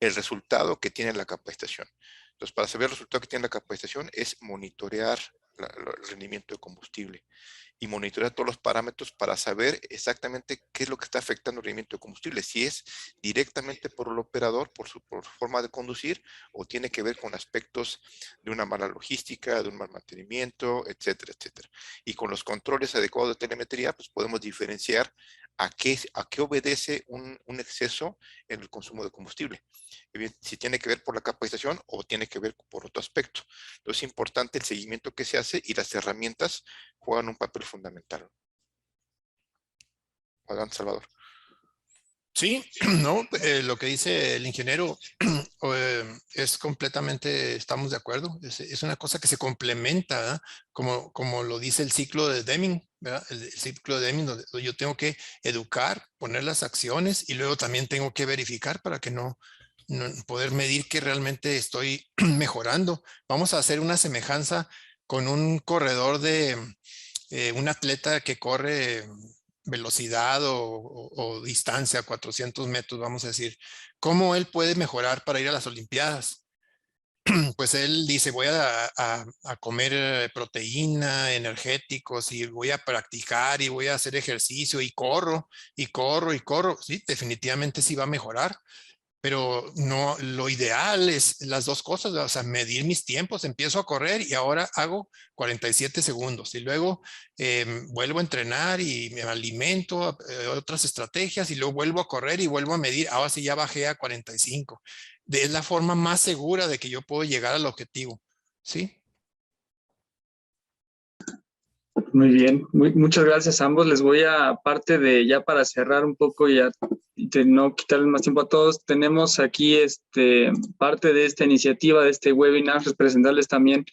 el resultado que tiene la capacitación. Entonces, para saber el resultado que tiene la capacitación es monitorear el rendimiento de combustible y monitorear todos los parámetros para saber exactamente qué es lo que está afectando el rendimiento de combustible, si es directamente por el operador, por forma de conducir, o tiene que ver con aspectos de una mala logística, de un mal mantenimiento, etcétera, etcétera. Y con los controles adecuados de telemetría, pues podemos diferenciar a qué obedece un exceso en el consumo de combustible. Si tiene que ver por la capacitación o tiene que ver por otro aspecto. Entonces es importante el seguimiento que se hace, y las herramientas juegan un papel fundamental. Adelante, Salvador. Sí, no, lo que dice el ingeniero es completamente, estamos de acuerdo, es una cosa que se complementa, ¿verdad? Como lo dice el ciclo de Deming, ¿verdad? El ciclo de Deming, donde yo tengo que educar, poner las acciones, y luego también tengo que verificar para que no poder medir que realmente estoy mejorando. Vamos a hacer una semejanza con un corredor de un atleta que corre velocidad o distancia, 400 metros, vamos a decir. ¿Cómo él puede mejorar para ir a las Olimpiadas? Pues él dice, voy a comer proteína, energéticos, y voy a practicar y voy a hacer ejercicio y corro y corro y corro. Sí, definitivamente sí va a mejorar. Pero no, lo ideal es las dos cosas, o sea, medir mis tiempos. Empiezo a correr y ahora hago 47 segundos, y luego vuelvo a entrenar y me alimento, otras estrategias, y luego vuelvo a correr y vuelvo a medir. Ahora sí ya bajé a 45. Es la forma más segura de que yo puedo llegar al objetivo, ¿sí? Muy bien, muchas gracias a ambos. Les voy a, aparte de ya para cerrar un poco y de no quitarles más tiempo a todos, tenemos aquí parte de esta iniciativa, de este webinar, pues presentarles también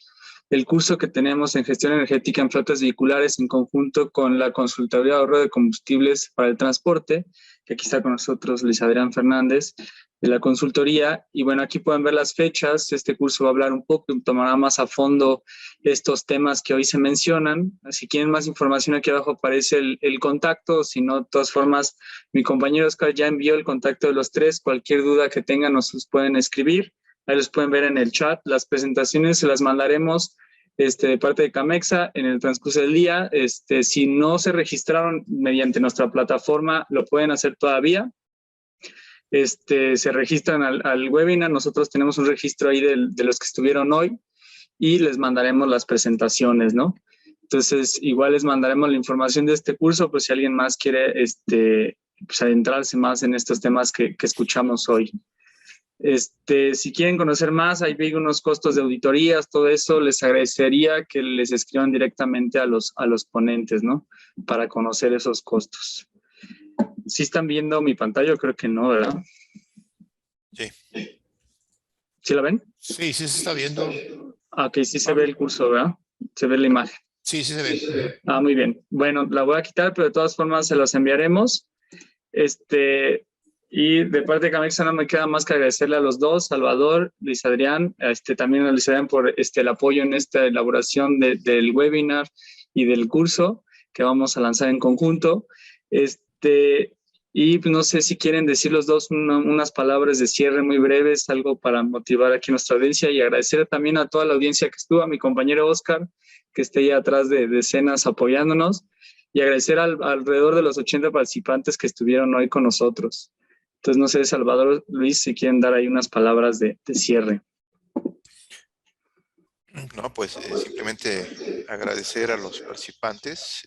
el curso que tenemos en gestión energética en flotas vehiculares en conjunto con la Consultoría de Ahorro de Combustibles para el Transporte, que aquí está con nosotros Luis Adrián Fernández de la consultoría. Y bueno, aquí pueden ver las fechas. Este curso va a hablar un poco y tomará más a fondo estos temas que hoy se mencionan. Si quieren más información, aquí abajo aparece el contacto. Si no, de todas formas, mi compañero Oscar ya envió el contacto de los tres. Cualquier duda que tengan nos los pueden escribir. Ahí los pueden ver en el chat. Las presentaciones se las mandaremos de parte de Camexa en el transcurso del día. Si no se registraron mediante nuestra plataforma, lo pueden hacer todavía. Se registran al webinar. Nosotros tenemos un registro ahí de los que estuvieron hoy y les mandaremos las presentaciones, ¿no? Entonces, igual les mandaremos la información de este curso, pues si alguien más quiere pues adentrarse más en estos temas que escuchamos hoy. Si quieren conocer más, ahí vi unos costos de auditorías, todo eso, les agradecería que les escriban directamente a los ponentes, ¿no? Para conocer esos costos. ¿Sí están viendo mi pantalla? Yo creo que no, ¿verdad? Sí. ¿Sí la ven? Sí, sí se está viendo. Ah, ok, sí se ve el curso, ¿verdad? Se ve la imagen. Sí, sí se ve. Ah, muy bien. Bueno, la voy a quitar, pero de todas formas se los enviaremos. Y de parte de Camexa no me queda más que agradecerle a los dos, Salvador, Luis Adrián, también a Luis Adrián por el apoyo en esta elaboración del webinar y del curso que vamos a lanzar en conjunto. Y no sé si quieren decir los dos unas palabras de cierre muy breves, algo para motivar aquí nuestra audiencia y agradecer también a toda la audiencia que estuvo, a mi compañero Oscar, que esté ahí atrás de escenas apoyándonos, y agradecer alrededor de los 80 participantes que estuvieron hoy con nosotros. Entonces, no sé, Salvador, Luis, si quieren dar ahí unas palabras de cierre. No, pues simplemente agradecer a los participantes.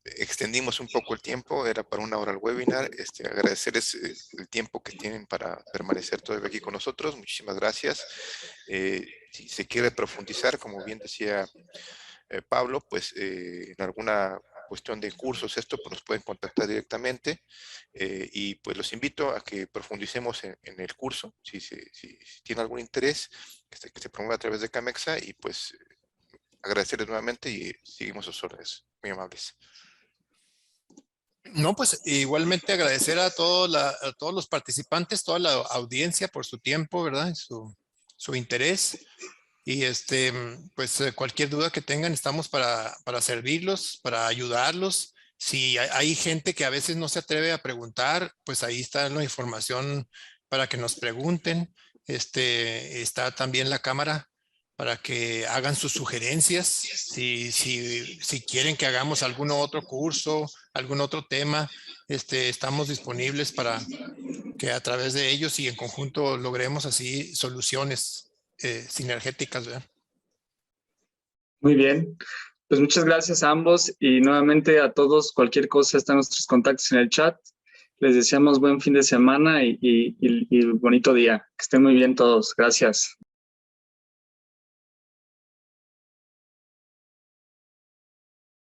Extendimos un poco el tiempo, era para 1 hora el webinar. Agradecerles el tiempo que tienen para permanecer todavía aquí con nosotros. Muchísimas gracias. Si se quiere profundizar, como bien decía Pablo, pues en alguna cuestión de cursos, pues nos pueden contactar directamente y pues los invito a que profundicemos en el curso, si tienen algún interés, que se promueva a través de Camexa y pues agradecerles nuevamente y seguimos sus órdenes. Muy amables. No, pues igualmente agradecer a todos los participantes, toda la audiencia por su tiempo, ¿verdad? Su interés. Y pues cualquier duda que tengan, estamos para servirlos, para ayudarlos. Si hay gente que a veces no se atreve a preguntar, pues ahí está la información para que nos pregunten. Está también la cámara para que hagan sus sugerencias. Si quieren que hagamos algún otro curso, algún otro tema, estamos disponibles para que a través de ellos y en conjunto logremos así soluciones sinergéticas, ¿verdad? Muy bien. Pues muchas gracias a ambos y nuevamente a todos. Cualquier cosa están nuestros contactos en el chat. Les deseamos buen fin de semana y bonito día. Que estén muy bien todos. Gracias.